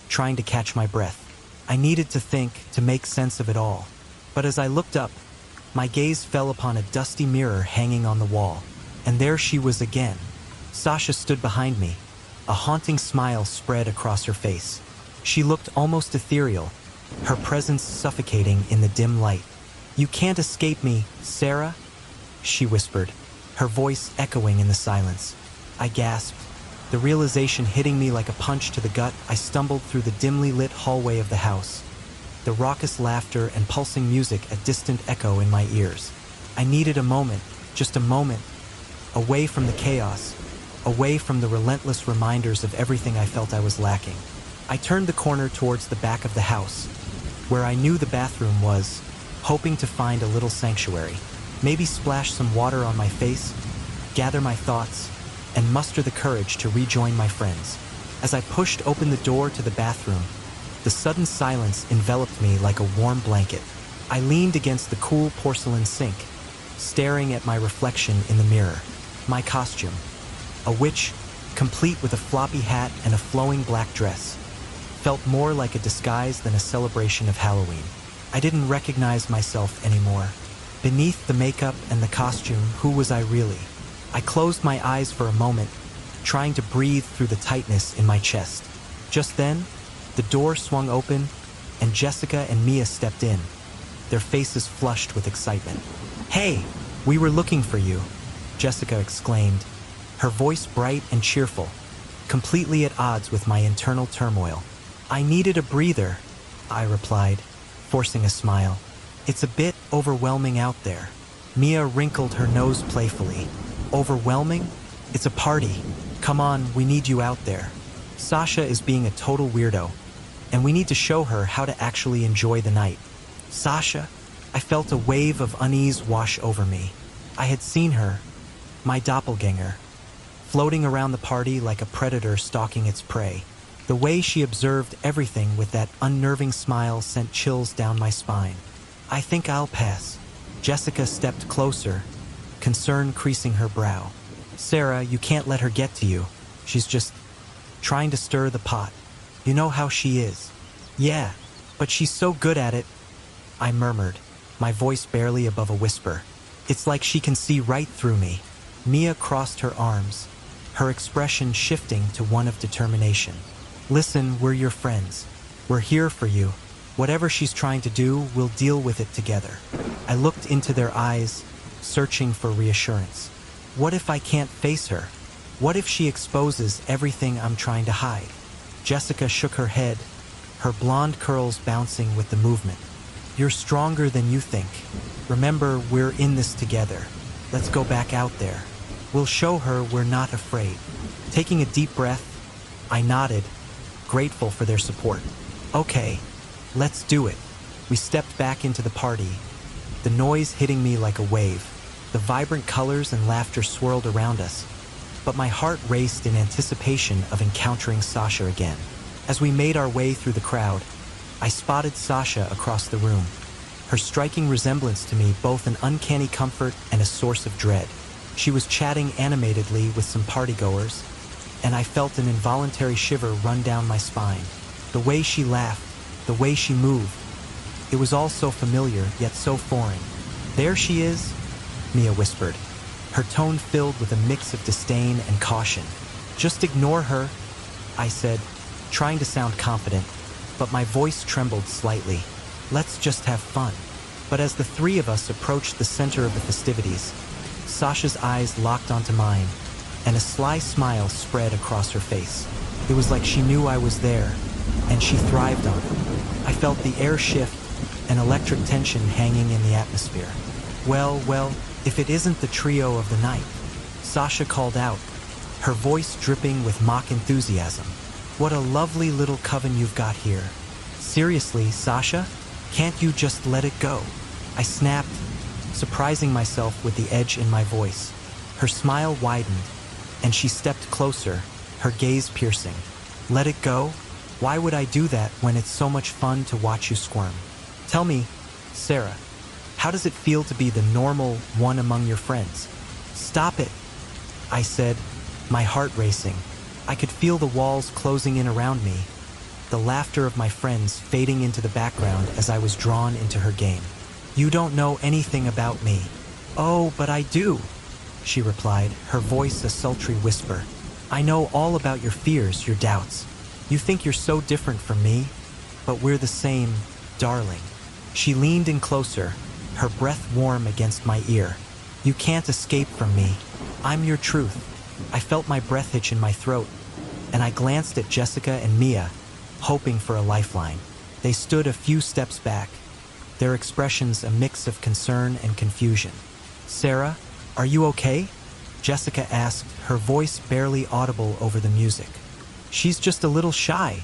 trying to catch my breath. I needed to think, to make sense of it all. But as I looked up, my gaze fell upon a dusty mirror hanging on the wall. And there she was again. Sasha stood behind me, a haunting smile spread across her face. She looked almost ethereal, her presence suffocating in the dim light. "You can't escape me, Sarah," she whispered, her voice echoing in the silence. I gasped, the realization hitting me like a punch to the gut. I stumbled through the dimly lit hallway of the house, the raucous laughter and pulsing music a distant echo in my ears. I needed a moment, just a moment, away from the chaos, away from the relentless reminders of everything I felt I was lacking. I turned the corner towards the back of the house, where I knew the bathroom was, hoping to find a little sanctuary, maybe splash some water on my face, gather my thoughts, and muster the courage to rejoin my friends. As I pushed open the door to the bathroom, the sudden silence enveloped me like a warm blanket. I leaned against the cool porcelain sink, staring at my reflection in the mirror. My costume, a witch, complete with a floppy hat and a flowing black dress, felt more like a disguise than a celebration of Halloween. I didn't recognize myself anymore. Beneath the makeup and the costume, who was I really? I closed my eyes for a moment, trying to breathe through the tightness in my chest. Just then, the door swung open, and Jessica and Mia stepped in, their faces flushed with excitement. "Hey, we were looking for you," Jessica exclaimed, her voice bright and cheerful, completely at odds with my internal turmoil. "I needed a breather," I replied, forcing a smile. "It's a bit overwhelming out there." Mia wrinkled her nose playfully. "Overwhelming? It's a party. Come on, we need you out there. Sasha is being a total weirdo, and we need to show her how to actually enjoy the night." Sasha? I felt a wave of unease wash over me. I had seen her, my doppelganger, floating around the party like a predator stalking its prey. The way she observed everything with that unnerving smile sent chills down my spine. "I think I'll pass." Jessica stepped closer, concern creasing her brow. "Sarah, you can't let her get to you. She's just trying to stir the pot. You know how she is." "Yeah, but she's so good at it," I murmured, my voice barely above a whisper. "It's like she can see right through me." Mia crossed her arms, her expression shifting to one of determination. "Listen, we're your friends. We're here for you. Whatever she's trying to do, we'll deal with it together." I looked into their eyes, searching for reassurance. What if I can't face her? What if she exposes everything I'm trying to hide? Jessica shook her head, her blonde curls bouncing with the movement. "You're stronger than you think. Remember, we're in this together. Let's go back out there. We'll show her we're not afraid." Taking a deep breath, I nodded, grateful for their support. "Okay, let's do it." We stepped back into the party, the noise hitting me like a wave. The vibrant colors and laughter swirled around us, but my heart raced in anticipation of encountering Sasha again. As we made our way through the crowd, I spotted Sasha across the room, her striking resemblance to me both an uncanny comfort and a source of dread. She was chatting animatedly with some partygoers, and I felt an involuntary shiver run down my spine. The way she laughed, the way she moved, it was all so familiar, yet so foreign. "There she is," Mia whispered, her tone filled with a mix of disdain and caution. "Just ignore her," I said, trying to sound confident, but my voice trembled slightly. "Let's just have fun." But as the three of us approached the center of the festivities, Sasha's eyes locked onto mine, and a sly smile spread across her face. It was like she knew I was there, and she thrived on it. I felt the air shift, an electric tension hanging in the atmosphere. Well, if it isn't the trio of the night," Sasha called out, her voice dripping with mock enthusiasm. "What a lovely little coven you've got here. Seriously, Sasha? Can't you just let it go?" I snapped, surprising myself with the edge in my voice. Her smile widened, and she stepped closer, her gaze piercing. "Let it go? Why would I do that when it's so much fun to watch you squirm? Tell me, Sarah, how does it feel to be the normal one among your friends?" "Stop it," I said, my heart racing. I could feel the walls closing in around me, the laughter of my friends fading into the background as I was drawn into her game. "You don't know anything about me." "Oh, but I do," she replied, her voice a sultry whisper. "I know all about your fears, your doubts. You think you're so different from me, but we're the same, darling." She leaned in closer, her breath warm against my ear. "You can't escape from me. I'm your truth." I felt my breath hitch in my throat, and I glanced at Jessica and Mia, hoping for a lifeline. They stood a few steps back, their expressions a mix of concern and confusion. "Sarah, are you okay?" Jessica asked, her voice barely audible over the music. "She's just a little shy,"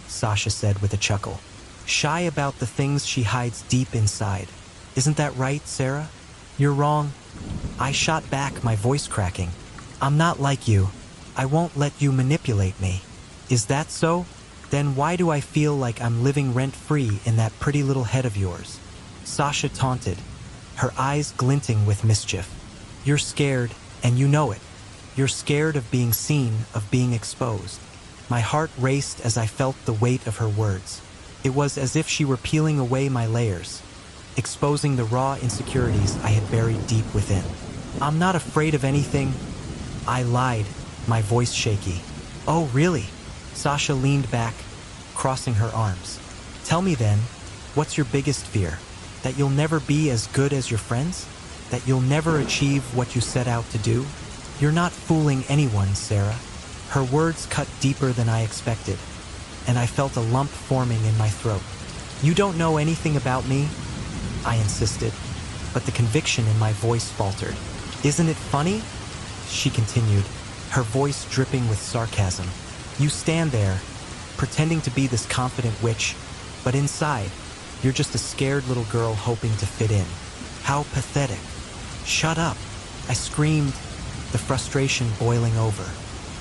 Sasha said with a chuckle. "Shy about the things she hides deep inside. Isn't that right, Sarah?" "You're wrong," I shot back, my voice cracking. "I'm not like you. I won't let you manipulate me." "Is that so? Then why do I feel like I'm living rent-free in that pretty little head of yours?" Sasha taunted, her eyes glinting with mischief. "You're scared, and you know it. You're scared of being seen, of being exposed." My heart raced as I felt the weight of her words. It was as if she were peeling away my layers, exposing the raw insecurities I had buried deep within. "I'm not afraid of anything," I lied, my voice shaky. "Oh, really?" Sasha leaned back, crossing her arms. "Tell me then, what's your biggest fear? That you'll never be as good as your friends? That you'll never achieve what you set out to do? You're not fooling anyone, Sarah." Her words cut deeper than I expected, and I felt a lump forming in my throat. "You don't know anything about me?" I insisted, but the conviction in my voice faltered. "Isn't it funny?" she continued, her voice dripping with sarcasm. "You stand there, pretending to be this confident witch, but inside, you're just a scared little girl hoping to fit in. How pathetic." "Shut up," I screamed, the frustration boiling over.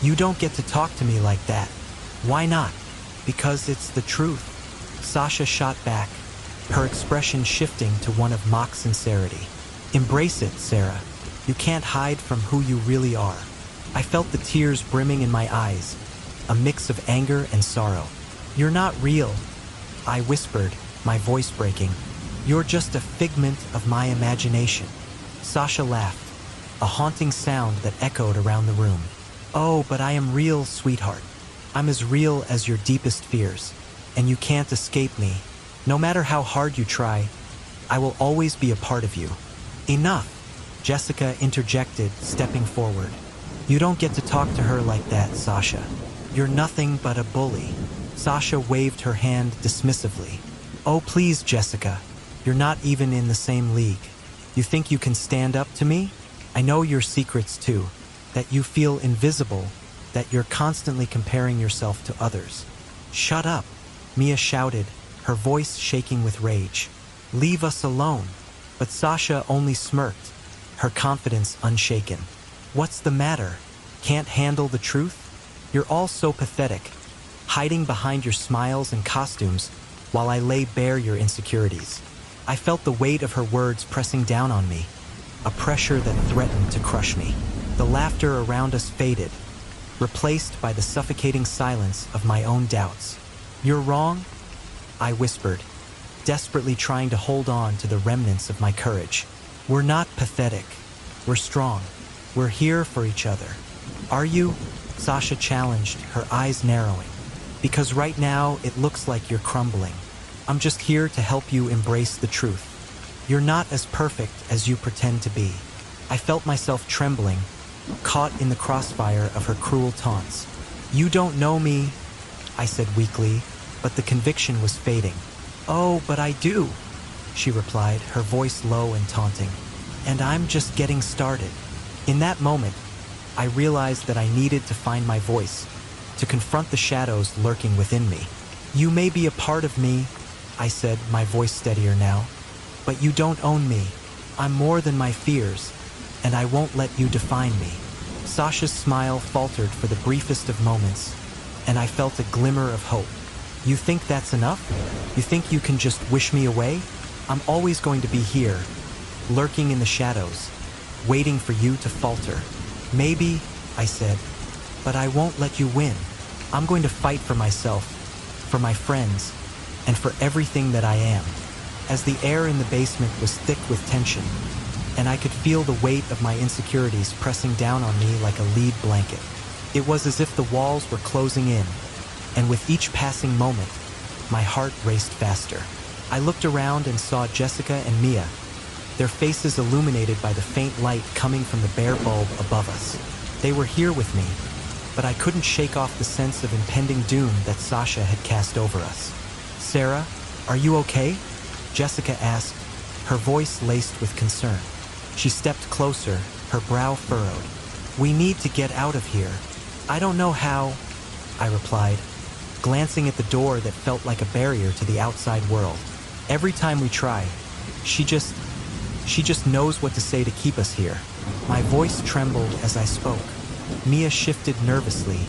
"You don't get to talk to me like that." "Why not?" "Because it's the truth," Sasha shot back, her expression shifting to one of mock sincerity. "Embrace it, Sarah. You can't hide from who you really are." I felt the tears brimming in my eyes, a mix of anger and sorrow. "You're not real," I whispered, my voice breaking. "You're just a figment of my imagination." Sasha laughed, a haunting sound that echoed around the room. "Oh, but I am real, sweetheart. I'm as real as your deepest fears, and you can't escape me. No matter how hard you try, I will always be a part of you." "Enough," Jessica interjected, stepping forward. "You don't get to talk to her like that, Sasha. You're nothing but a bully." Sasha waved her hand dismissively. "Oh, please, Jessica. You're not even in the same league. You think you can stand up to me? I know your secrets too, that you feel invisible, that you're constantly comparing yourself to others." "Shut up," Mia shouted, her voice shaking with rage. "Leave us alone." But Sasha only smirked, her confidence unshaken. "What's the matter? Can't handle the truth? You're all so pathetic, hiding behind your smiles and costumes while I lay bare your insecurities." I felt the weight of her words pressing down on me, a pressure that threatened to crush me. The laughter around us faded, replaced by the suffocating silence of my own doubts. "You're wrong?" I whispered, desperately trying to hold on to the remnants of my courage. "We're not pathetic. We're strong. We're here for each other." "Are you?" Sasha challenged, her eyes narrowing. "Because right now it looks like you're crumbling. I'm just here to help you embrace the truth. You're not as perfect as you pretend to be." I felt myself trembling, caught in the crossfire of her cruel taunts. "You don't know me," I said weakly, but the conviction was fading. "Oh, but I do," she replied, her voice low and taunting. "And I'm just getting started." In that moment, I realized that I needed to find my voice, to confront the shadows lurking within me. "You may be a part of me," I said, my voice steadier now, "but you don't own me. I'm more than my fears, and I won't let you define me." Sasha's smile faltered for the briefest of moments, and I felt a glimmer of hope. "You think that's enough? You think you can just wish me away? I'm always going to be here, lurking in the shadows, waiting for you to falter." "Maybe," I said, "but I won't let you win. I'm going to fight for myself, for my friends, and for everything that I am." As the air in the basement was thick with tension, and I could feel the weight of my insecurities pressing down on me like a lead blanket. It was as if the walls were closing in, and with each passing moment, my heart raced faster. I looked around and saw Jessica and Mia, their faces illuminated by the faint light coming from the bare bulb above us. They were here with me, but I couldn't shake off the sense of impending doom that Sasha had cast over us. "Sarah, are you okay?" Jessica asked, her voice laced with concern. She stepped closer, her brow furrowed. "We need to get out of here. I don't know how," I replied, glancing at the door that felt like a barrier to the outside world. "Every time we try, she just knows what to say to keep us here." My voice trembled as I spoke. Mia shifted nervously,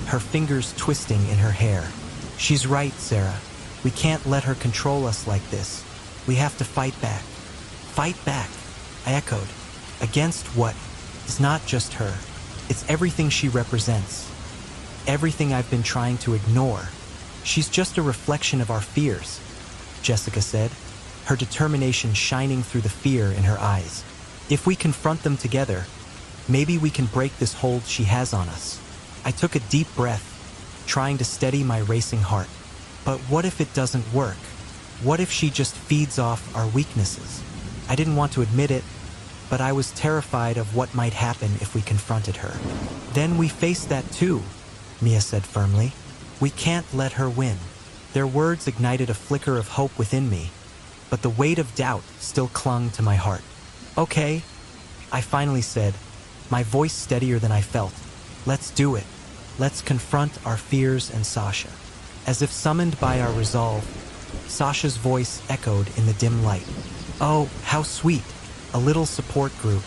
her fingers twisting in her hair. "She's right, Sarah. We can't let her control us like this. We have to fight back." "Fight back," I echoed. "Against what? It's not just her. It's everything she represents. Everything I've been trying to ignore. She's just a reflection of our fears," Jessica said, her determination shining through the fear in her eyes. "If we confront them together, maybe we can break this hold she has on us." I took a deep breath, trying to steady my racing heart. But what if it doesn't work? What if she just feeds off our weaknesses? I didn't want to admit it, but I was terrified of what might happen if we confronted her. "Then we face that too," Mia said firmly. "We can't let her win." Their words ignited a flicker of hope within me, but the weight of doubt still clung to my heart. "Okay," I finally said, my voice steadier than I felt. "Let's do it. Let's confront our fears and Sasha." As if summoned by our resolve, Sasha's voice echoed in the dim light. "Oh, how sweet. A little support group.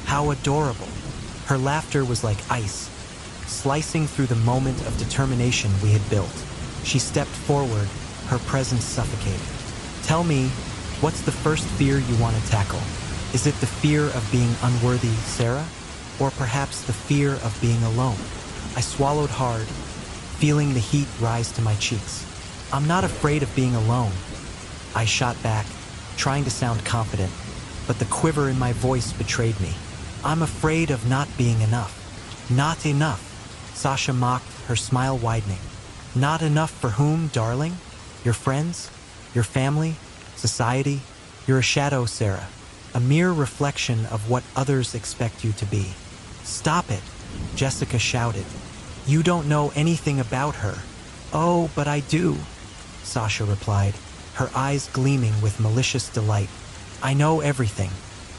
How adorable." Her laughter was like ice, slicing through the moment of determination we had built. She stepped forward, her presence suffocating. "Tell me, what's the first fear you want to tackle? Is it the fear of being unworthy, Sarah? Or perhaps the fear of being alone?" I swallowed hard, feeling the heat rise to my cheeks. "I'm not afraid of being alone," I shot back, trying to sound confident, but the quiver in my voice betrayed me. "I'm afraid of not being enough." "Not enough," Sasha mocked, her smile widening. "Not enough for whom, darling? Your friends? Your family? Society? You're a shadow, Sarah. A mere reflection of what others expect you to be." "Stop it," Jessica shouted. "You don't know anything about her." "Oh, but I do," Sasha replied, her eyes gleaming with malicious delight. "I know everything.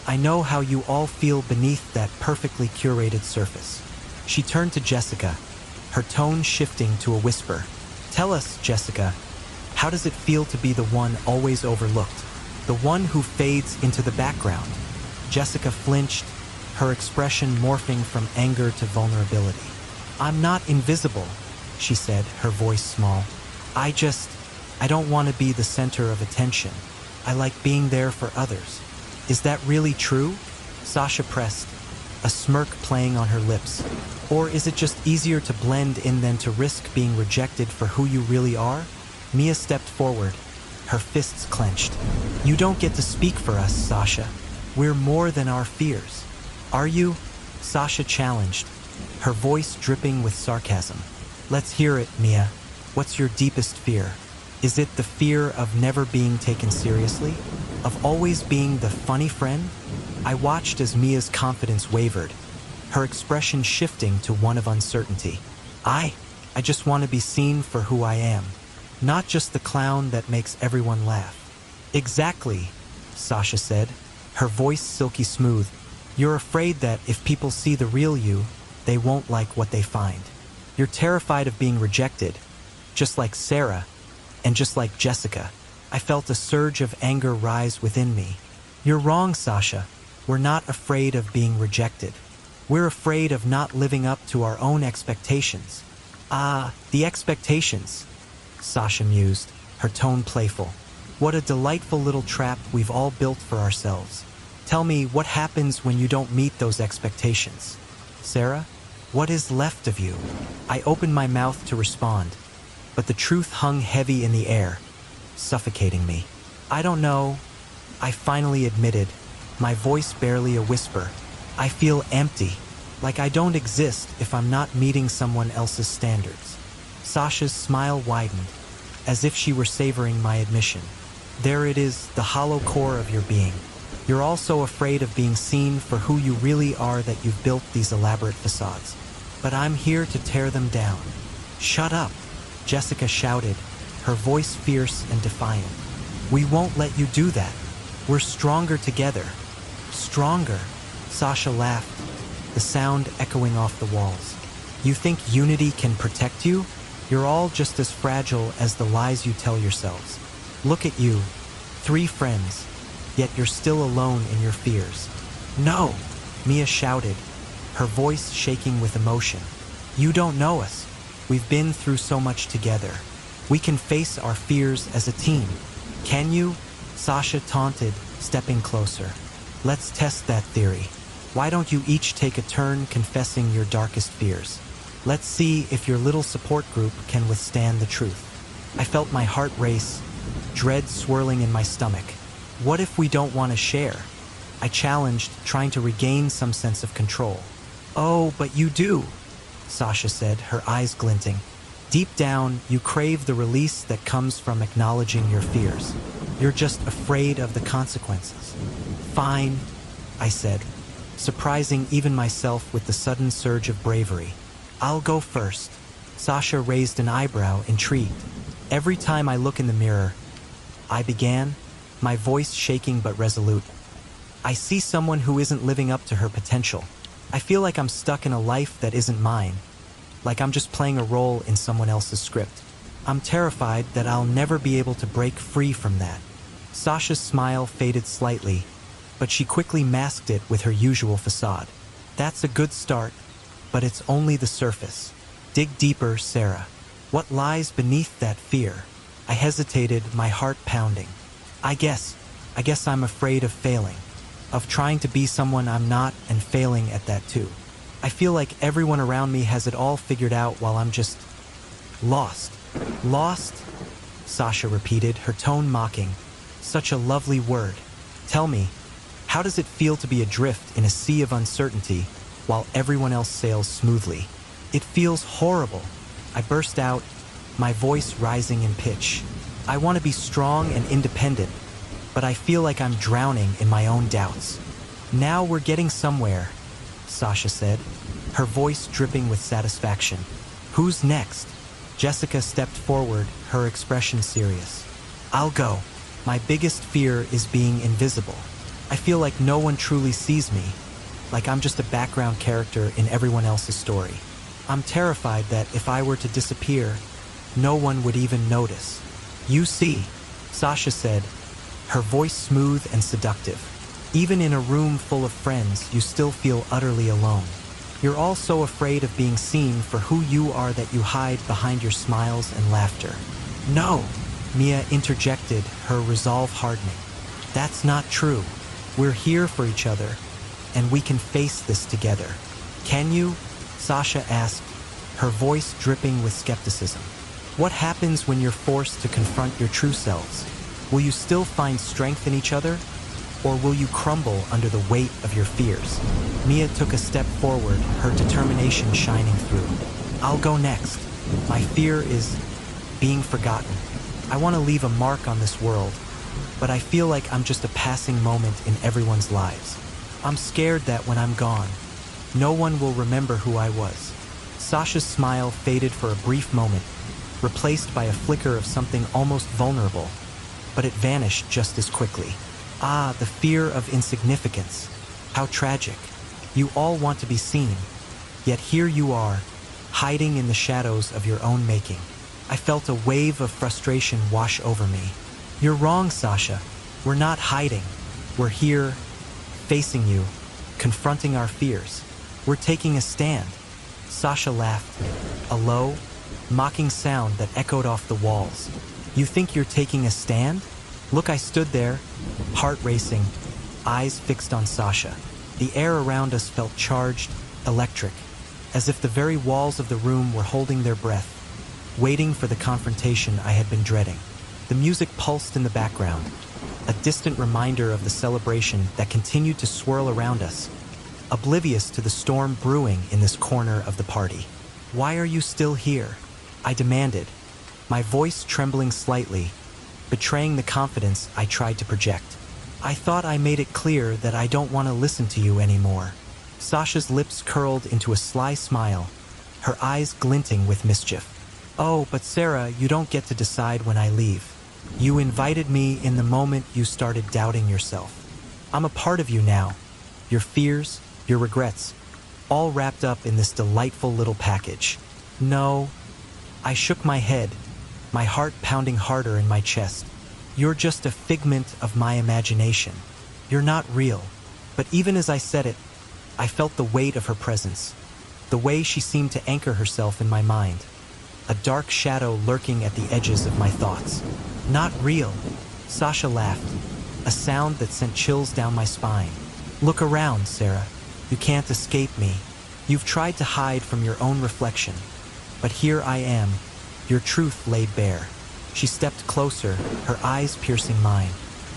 I know how you all feel beneath that perfectly curated surface." She turned to Jessica, her tone shifting to a whisper. "Tell us, Jessica, how does it feel to be the one always overlooked? The one who fades into the background?" Jessica flinched, her expression morphing from anger to vulnerability. "I'm not invisible," she said, her voice small. I don't want to be the center of attention." I like being there for others. Is that really true? Sasha pressed, a smirk playing on her lips. Or is it just easier to blend in than to risk being rejected for who you really are? Mia stepped forward, her fists clenched. You don't get to speak for us, Sasha. We're more than our fears. Are you? Sasha challenged, her voice dripping with sarcasm. Let's hear it, Mia. What's your deepest fear? Is it the fear of never being taken seriously? Of always being the funny friend? I watched as Mia's confidence wavered, her expression shifting to one of uncertainty. I just want to be seen for who I am, not just the clown that makes everyone laugh. Exactly, Sasha said, her voice silky smooth. You're afraid that if people see the real you, they won't like what they find. You're terrified of being rejected, just like Sarah, and just like Jessica. I felt a surge of anger rise within me. You're wrong, Sasha. We're not afraid of being rejected. We're afraid of not living up to our own expectations. The expectations, Sasha mused, her tone playful. What a delightful little trap we've all built for ourselves. Tell me, what happens when you don't meet those expectations? Sarah, what is left of you? I opened my mouth to respond, but the truth hung heavy in the air, suffocating me. I don't know, I finally admitted, my voice barely a whisper. I feel empty, like I don't exist if I'm not meeting someone else's standards. Sasha's smile widened, as if she were savoring my admission. There it is, the hollow core of your being. You're also afraid of being seen for who you really are, that you've built these elaborate facades. But I'm here to tear them down. Shut up, Jessica shouted, her voice fierce and defiant. We won't let you do that. We're stronger together. Stronger, Sasha laughed, the sound echoing off the walls. You think unity can protect you? You're all just as fragile as the lies you tell yourselves. Look at you, 3 friends, yet you're still alone in your fears. No, Mia shouted, her voice shaking with emotion. You don't know us. We've been through so much together. We can face our fears as a team. Can you? Sasha taunted, stepping closer. Let's test that theory. Why don't you each take a turn confessing your darkest fears? Let's see if your little support group can withstand the truth. I felt my heart race, dread swirling in my stomach. What if we don't want to share? I challenged, trying to regain some sense of control. Oh, but you do, Sasha said, her eyes glinting. Deep down, you crave the release that comes from acknowledging your fears. You're just afraid of the consequences. Fine, I said, surprising even myself with the sudden surge of bravery. I'll go first. Sasha raised an eyebrow, intrigued. Every time I look in the mirror, I began, my voice shaking but resolute. I see someone who isn't living up to her potential. I feel like I'm stuck in a life that isn't mine, like I'm just playing a role in someone else's script. I'm terrified that I'll never be able to break free from that. Sasha's smile faded slightly, but she quickly masked it with her usual facade. That's a good start, but it's only the surface. Dig deeper, Sarah. What lies beneath that fear? I hesitated, my heart pounding. I guess I'm afraid of failing, of trying to be someone I'm not and failing at that too. I feel like everyone around me has it all figured out while I'm just lost. Lost? Sasha repeated, her tone mocking. Such a lovely word. Tell me, how does it feel to be adrift in a sea of uncertainty while everyone else sails smoothly? It feels horrible. I burst out, my voice rising in pitch. I want to be strong and independent, but I feel like I'm drowning in my own doubts. Now we're getting somewhere, Sasha said, her voice dripping with satisfaction. Who's next? Jessica stepped forward, her expression serious. I'll go. My biggest fear is being invisible. I feel like no one truly sees me, like I'm just a background character in everyone else's story. I'm terrified that if I were to disappear, no one would even notice. You see, Sasha said, her voice smooth and seductive. Even in a room full of friends, you still feel utterly alone. You're all so afraid of being seen for who you are that you hide behind your smiles and laughter. No, Mia interjected, her resolve hardening. That's not true. We're here for each other, and we can face this together. Can you? Sasha asked, her voice dripping with skepticism. What happens when you're forced to confront your true selves? Will you still find strength in each other? Or will you crumble under the weight of your fears? Mia took a step forward, her determination shining through. I'll go next. My fear is being forgotten. I want to leave a mark on this world, but I feel like I'm just a passing moment in everyone's lives. I'm scared that when I'm gone, no one will remember who I was. Sasha's smile faded for a brief moment, replaced by a flicker of something almost vulnerable, but it vanished just as quickly. Ah, the fear of insignificance. How tragic. You all want to be seen, yet here you are, hiding in the shadows of your own making. I felt a wave of frustration wash over me. You're wrong, Sasha. We're not hiding. We're here, facing you, confronting our fears. We're taking a stand. Sasha laughed, a low, mocking sound that echoed off the walls. You think you're taking a stand? Look, I stood there, heart racing, eyes fixed on Sasha. The air around us felt charged, electric, as if the very walls of the room were holding their breath, waiting for the confrontation I had been dreading. The music pulsed in the background, a distant reminder of the celebration that continued to swirl around us, oblivious to the storm brewing in this corner of the party. Why are you still here? I demanded, my voice trembling slightly, betraying the confidence I tried to project. I thought I made it clear that I don't want to listen to you anymore. Sasha's lips curled into a sly smile, her eyes glinting with mischief. Oh, but Sarah, you don't get to decide when I leave. You invited me in the moment you started doubting yourself. I'm a part of you now. Your fears, your regrets, all wrapped up in this delightful little package. No. I shook my head, my heart pounding harder in my chest. You're just a figment of my imagination. You're not real. But even as I said it, I felt the weight of her presence, the way she seemed to anchor herself in my mind, a dark shadow lurking at the edges of my thoughts. Not real, Sasha laughed, a sound that sent chills down my spine. Look around, Sarah. You can't escape me. You've tried to hide from your own reflection, but here I am, your truth laid bare. She stepped closer, her eyes piercing mine.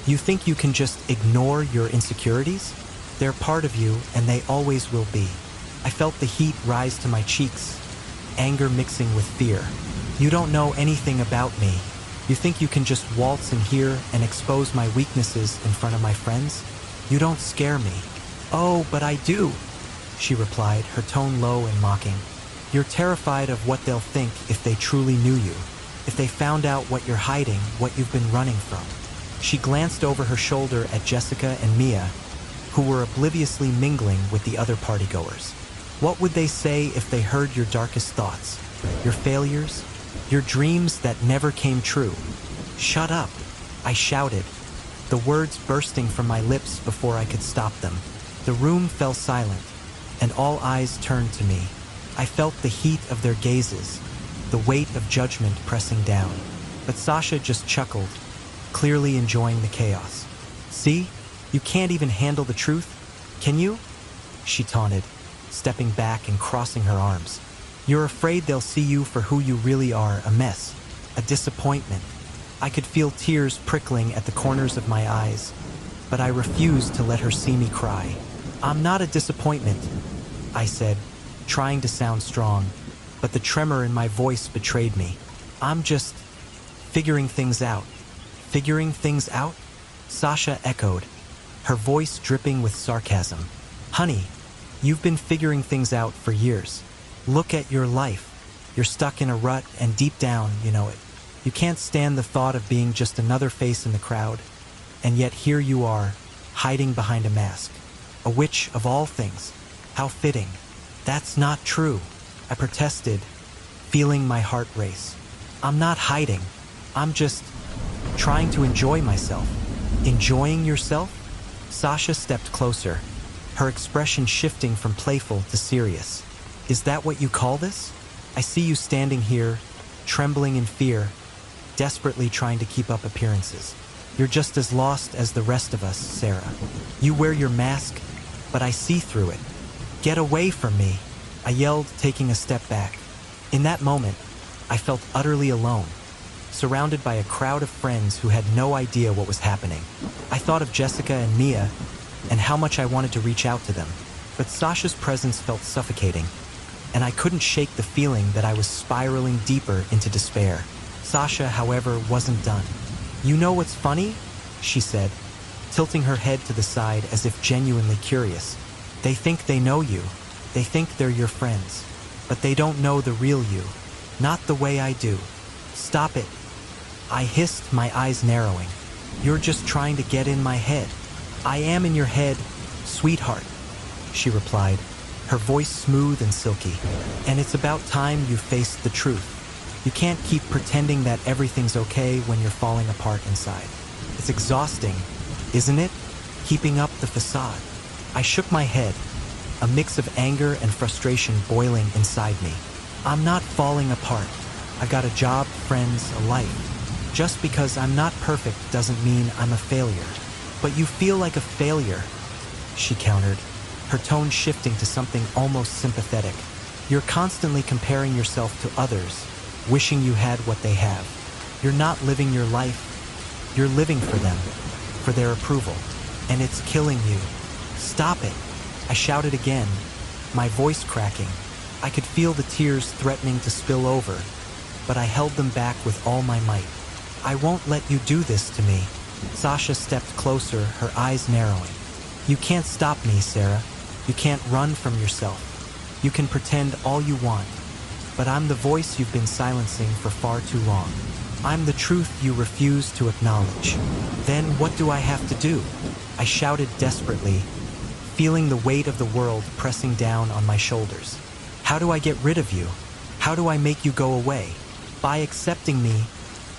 You think you can just ignore your insecurities? They're part of you, and they always will be. I felt the heat rise to my cheeks, anger mixing with fear. You don't know anything about me. You think you can just waltz in here and expose my weaknesses in front of my friends? You don't scare me. Oh, but I do, she replied, her tone low and mocking. You're terrified of what they'll think if they truly knew you, if they found out what you're hiding, what you've been running from. She glanced over her shoulder at Jessica and Mia, who were obliviously mingling with the other partygoers. What would they say if they heard your darkest thoughts, your failures, your dreams that never came true? Shut up, I shouted, the words bursting from my lips before I could stop them. The room fell silent, and all eyes turned to me. I felt the heat of their gazes, the weight of judgment pressing down. But Sasha just chuckled, clearly enjoying the chaos. See? You can't even handle the truth, can you? She taunted, stepping back and crossing her arms. You're afraid they'll see you for who you really are, a mess, a disappointment. I could feel tears prickling at the corners of my eyes, but I refused to let her see me cry. I'm not a disappointment, I said, trying to sound strong, but the tremor in my voice betrayed me. I'm just figuring things out. Figuring things out? Sasha echoed, her voice dripping with sarcasm. Honey, you've been figuring things out for years. Look at your life. You're stuck in a rut, and deep down, you know it. You can't stand the thought of being just another face in the crowd, and yet here you are, hiding behind a mask. A witch of all things. How fitting. That's not true, I protested, feeling my heart race. I'm not hiding. I'm just trying to enjoy myself. Enjoying yourself? Sasha stepped closer, her expression shifting from playful to serious. Is that what you call this? I see you standing here, trembling in fear, desperately trying to keep up appearances. You're just as lost as the rest of us, Sarah. You wear your mask, but I see through it. Get away from me, I yelled, taking a step back. In that moment, I felt utterly alone, surrounded by a crowd of friends who had no idea what was happening. I thought of Jessica and Mia, and how much I wanted to reach out to them. But Sasha's presence felt suffocating, and I couldn't shake the feeling that I was spiraling deeper into despair. Sasha, however, wasn't done. You know what's funny? She said, tilting her head to the side as if genuinely curious. They think they know you. They think they're your friends. But they don't know the real you. Not the way I do. Stop it. I hissed, my eyes narrowing. You're just trying to get in my head. I am in your head, sweetheart, she replied, her voice smooth and silky. And it's about time you faced the truth. You can't keep pretending that everything's okay when you're falling apart inside. It's exhausting, isn't it? Keeping up the facade. I shook my head, a mix of anger and frustration boiling inside me. I'm not falling apart. I got a job, friends, a life. Just because I'm not perfect doesn't mean I'm a failure. But you feel like a failure, she countered, her tone shifting to something almost sympathetic. You're constantly comparing yourself to others, wishing you had what they have. You're not living your life. You're living for them, for their approval. And it's killing you. Stop it, I shouted again, my voice cracking. I could feel the tears threatening to spill over, but I held them back with all my might. I won't let you do this to me. Sasha stepped closer, her eyes narrowing. You can't stop me, Sarah. You can't run from yourself. You can pretend all you want, but I'm the voice you've been silencing for far too long. I'm the truth you refuse to acknowledge. Then what do I have to do? I shouted desperately, feeling the weight of the world pressing down on my shoulders. How do I get rid of you? How do I make you go away? By accepting me,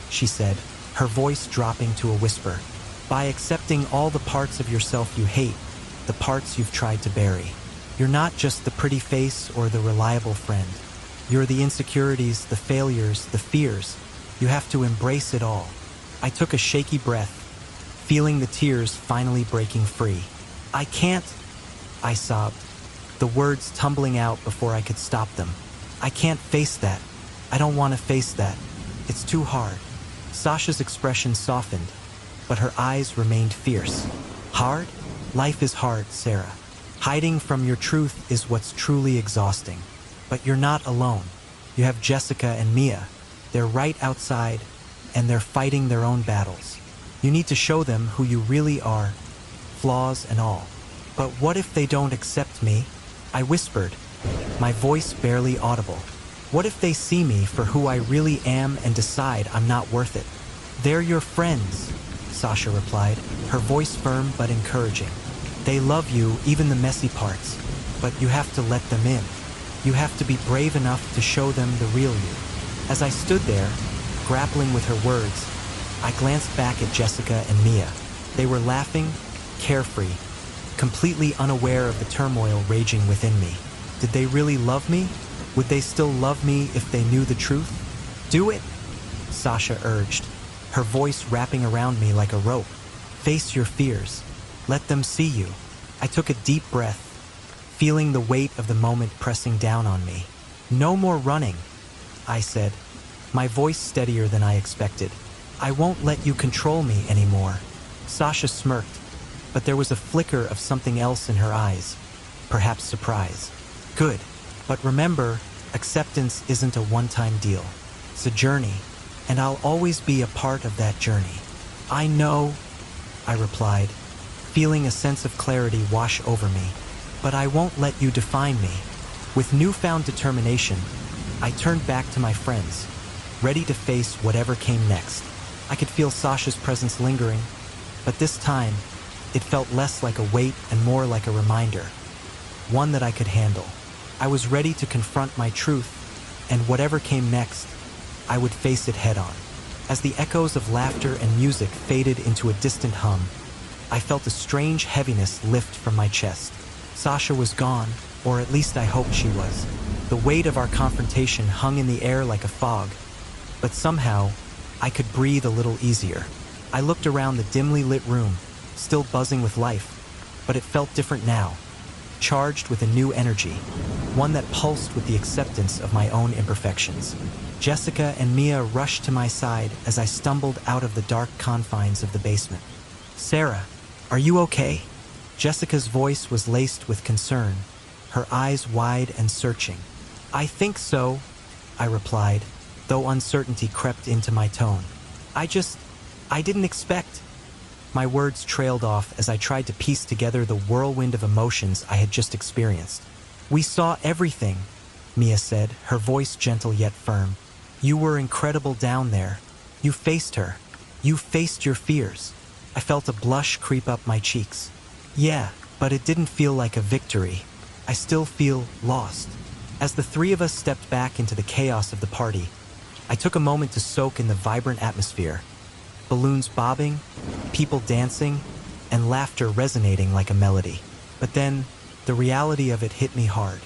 she said, her voice dropping to a whisper. By accepting all the parts of yourself you hate, the parts you've tried to bury. You're not just the pretty face or the reliable friend. You're the insecurities, the failures, the fears. You have to embrace it all. I took a shaky breath, feeling the tears finally breaking free. I can't, I sobbed, the words tumbling out before I could stop them. I can't face that. I don't want to face that. It's too hard. Sasha's expression softened, but her eyes remained fierce. Hard? Life is hard, Sarah. Hiding from your truth is what's truly exhausting. But you're not alone. You have Jessica and Mia. They're right outside, and they're fighting their own battles. You need to show them who you really are, flaws and all. But what if they don't accept me? I whispered, my voice barely audible. What if they see me for who I really am and decide I'm not worth it? They're your friends, Sasha replied, her voice firm but encouraging. They love you, even the messy parts, but you have to let them in. You have to be brave enough to show them the real you. As I stood there, grappling with her words, I glanced back at Jessica and Mia. They were laughing, carefree, completely unaware of the turmoil raging within me. Did they really love me? Would they still love me if they knew the truth? Do it, Sasha urged, her voice wrapping around me like a rope. Face your fears. Let them see you. I took a deep breath, feeling the weight of the moment pressing down on me. No more running, I said, my voice steadier than I expected. I won't let you control me anymore. Sasha smirked, but there was a flicker of something else in her eyes, perhaps surprise. Good, but remember, acceptance isn't a one-time deal. It's a journey, and I'll always be a part of that journey. I know, I replied, feeling a sense of clarity wash over me, but I won't let you define me. With newfound determination, I turned back to my friends, ready to face whatever came next. I could feel Sasha's presence lingering, but this time, it felt less like a weight and more like a reminder, one that I could handle. I was ready to confront my truth, and whatever came next, I would face it head-on. As the echoes of laughter and music faded into a distant hum, I felt a strange heaviness lift from my chest. Sasha was gone, or at least I hoped she was. The weight of our confrontation hung in the air like a fog, but somehow, I could breathe a little easier. I looked around the dimly lit room, still buzzing with life, but it felt different now, charged with a new energy, one that pulsed with the acceptance of my own imperfections. Jessica and Mia rushed to my side as I stumbled out of the dark confines of the basement. "Sarah, are you okay?" Jessica's voice was laced with concern, her eyes wide and searching. "I think so," I replied, though uncertainty crept into my tone. I didn't expect." My words trailed off as I tried to piece together the whirlwind of emotions I had just experienced. "We saw everything," Mia said, her voice gentle yet firm. "You were incredible down there. You faced her. You faced your fears." I felt a blush creep up my cheeks. "Yeah, but it didn't feel like a victory. I still feel lost." As the three of us stepped back into the chaos of the party, I took a moment to soak in the vibrant atmosphere. Balloons bobbing, people dancing, and laughter resonating like a melody. But then, the reality of it hit me hard.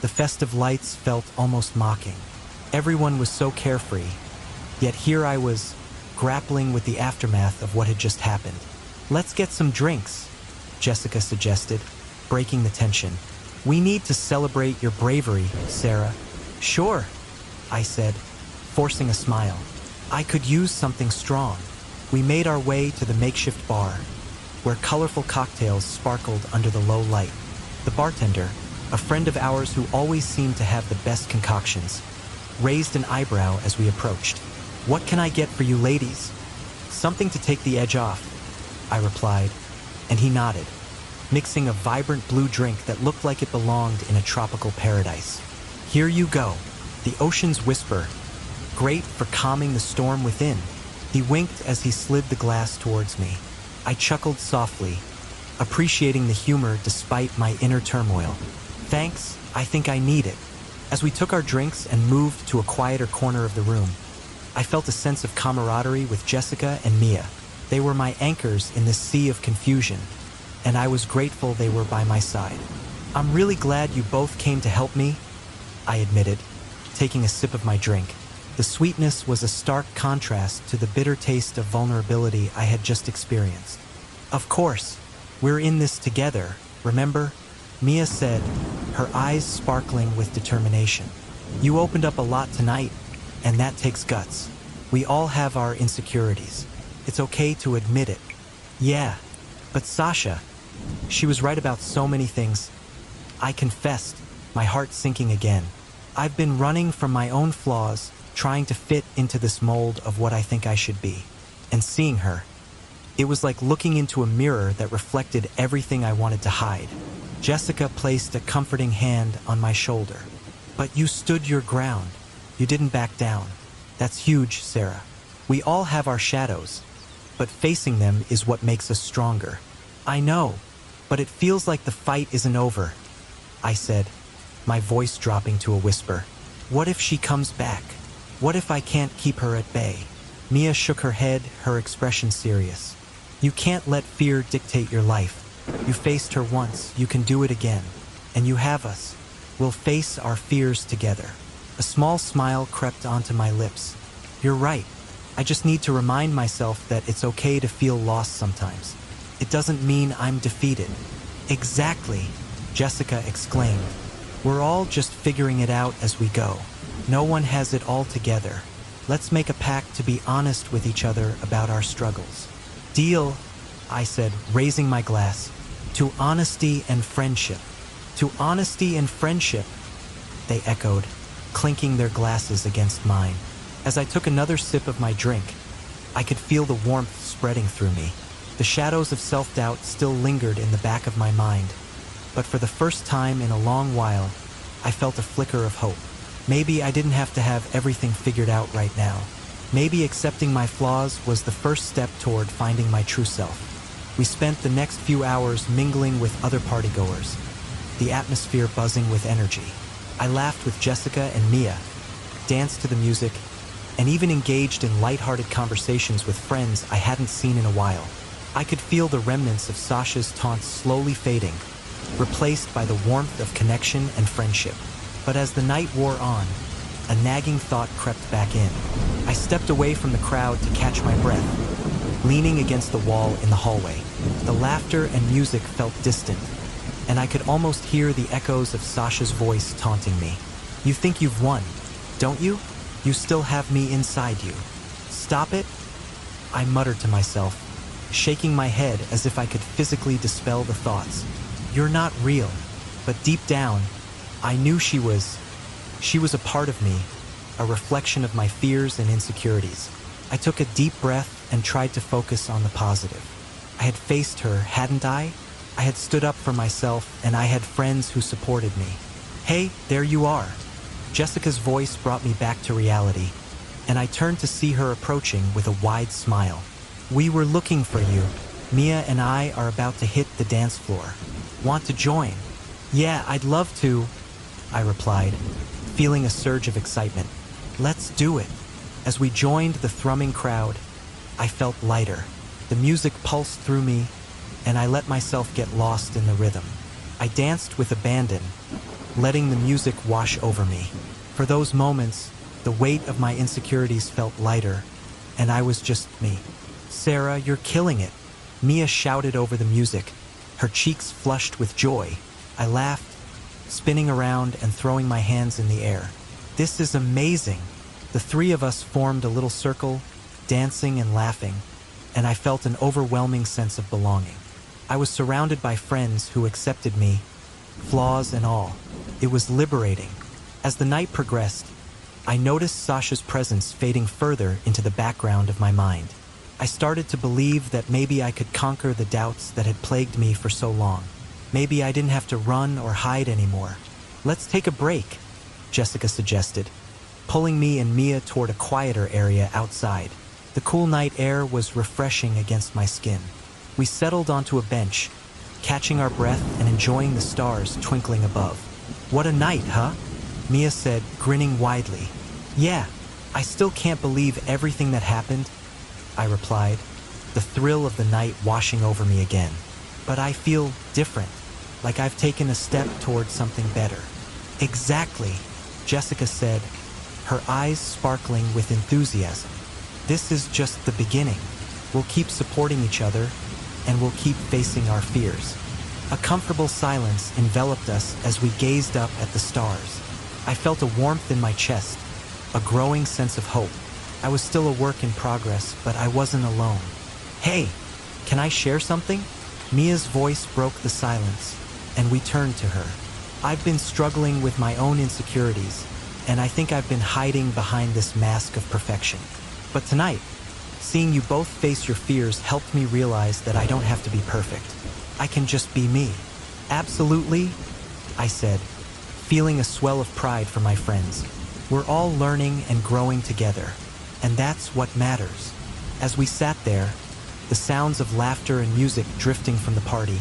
The festive lights felt almost mocking. Everyone was so carefree, yet here I was, grappling with the aftermath of what had just happened. "Let's get some drinks," Jessica suggested, breaking the tension. "We need to celebrate your bravery, Sarah." "Sure," I said, forcing a smile. "I could use something strong." We made our way to the makeshift bar, where colorful cocktails sparkled under the low light. The bartender, a friend of ours who always seemed to have the best concoctions, raised an eyebrow as we approached. "What can I get for you ladies?" "Something to take the edge off," I replied, and he nodded, mixing a vibrant blue drink that looked like it belonged in a tropical paradise. "Here you go." The ocean's whisper, great for calming the storm within. He winked as he slid the glass towards me. I chuckled softly, appreciating the humor despite my inner turmoil. "Thanks, I think I need it." As we took our drinks and moved to a quieter corner of the room, I felt a sense of camaraderie with Jessica and Mia. They were my anchors in this sea of confusion, and I was grateful they were by my side. "I'm really glad you both came to help me," I admitted, taking a sip of my drink. The sweetness was a stark contrast to the bitter taste of vulnerability I had just experienced. "Of course, we're in this together, remember?" Mia said, her eyes sparkling with determination. "You opened up a lot tonight, and that takes guts. We all have our insecurities. It's okay to admit it." "Yeah, but Sasha, she was right about so many things," I confessed, my heart sinking again. "I've been running from my own flaws, trying to fit into this mold of what I think I should be. And seeing her, it was like looking into a mirror that reflected everything I wanted to hide." Jessica placed a comforting hand on my shoulder. "But you stood your ground. You didn't back down. That's huge, Sarah. We all have our shadows, but facing them is what makes us stronger." "I know, but it feels like the fight isn't over," I said, my voice dropping to a whisper. "What if she comes back? What if I can't keep her at bay?" Mia shook her head, her expression serious. "You can't let fear dictate your life. You faced her once, you can do it again. And you have us. We'll face our fears together." A small smile crept onto my lips. "You're right. I just need to remind myself that it's okay to feel lost sometimes. It doesn't mean I'm defeated." "Exactly," Jessica exclaimed. "We're all just figuring it out as we go. No one has it all together. Let's make a pact to be honest with each other about our struggles." "Deal," I said, raising my glass. "To honesty and friendship." "To honesty and friendship," they echoed, clinking their glasses against mine. As I took another sip of my drink, I could feel the warmth spreading through me. The shadows of self-doubt still lingered in the back of my mind, but for the first time in a long while, I felt a flicker of hope. Maybe I didn't have to have everything figured out right now. Maybe accepting my flaws was the first step toward finding my true self. We spent the next few hours mingling with other partygoers, the atmosphere buzzing with energy. I laughed with Jessica and Mia, danced to the music, and even engaged in lighthearted conversations with friends I hadn't seen in a while. I could feel the remnants of Sasha's taunts slowly fading, replaced by the warmth of connection and friendship. But as the night wore on, a nagging thought crept back in. I stepped away from the crowd to catch my breath. leaning against the wall in the hallway. The laughter and music felt distant, and I could almost hear the echoes of Sasha's voice taunting me. You think you've won, don't you? You still have me inside you. Stop it? I muttered to myself, shaking my head as if I could physically dispel the thoughts. You're not real. But deep down, I knew she was a part of me, a reflection of my fears and insecurities. I took a deep breath and tried to focus on the positive. I had faced her, hadn't I? I had stood up for myself, and I had friends who supported me. Hey, there you are. Jessica's voice brought me back to reality, and I turned to see her approaching with a wide smile. We were looking for you. Mia and I are about to hit the dance floor. Want to join? Yeah, I'd love to, I replied, feeling a surge of excitement. Let's do it. As we joined the thrumming crowd, I felt lighter. The music pulsed through me, and I let myself get lost in the rhythm. I danced with abandon, letting the music wash over me. For those moments, the weight of my insecurities felt lighter, and I was just me. Sarah, you're killing it, Mia shouted over the music, her cheeks flushed with joy. I laughed, spinning around and throwing my hands in the air. This is amazing. The three of us formed a little circle, dancing and laughing, and I felt an overwhelming sense of belonging. I was surrounded by friends who accepted me, flaws and all. It was liberating. As the night progressed, I noticed Sasha's presence fading further into the background of my mind. I started to believe that maybe I could conquer the doubts that had plagued me for so long. Maybe I didn't have to run or hide anymore. Let's take a break, Jessica suggested, pulling me and Mia toward a quieter area outside. The cool night air was refreshing against my skin. We settled onto a bench, catching our breath and enjoying the stars twinkling above. What a night, huh? Mia said, grinning widely. Yeah, I still can't believe everything that happened, I replied, the thrill of the night washing over me again. But I feel different, like I've taken a step towards something better. Exactly, Jessica said, her eyes sparkling with enthusiasm. This is just the beginning. We'll keep supporting each other, and we'll keep facing our fears. A comfortable silence enveloped us as we gazed up at the stars. I felt a warmth in my chest, a growing sense of hope. I was still a work in progress, but I wasn't alone. Hey, can I share something? Mia's voice broke the silence, and we turned to her. I've been struggling with my own insecurities, and I think I've been hiding behind this mask of perfection. But tonight, seeing you both face your fears helped me realize that I don't have to be perfect. I can just be me. Absolutely, I said, feeling a swell of pride for my friends. We're all learning and growing together, and that's what matters. As we sat there, the sounds of laughter and music drifting from the party,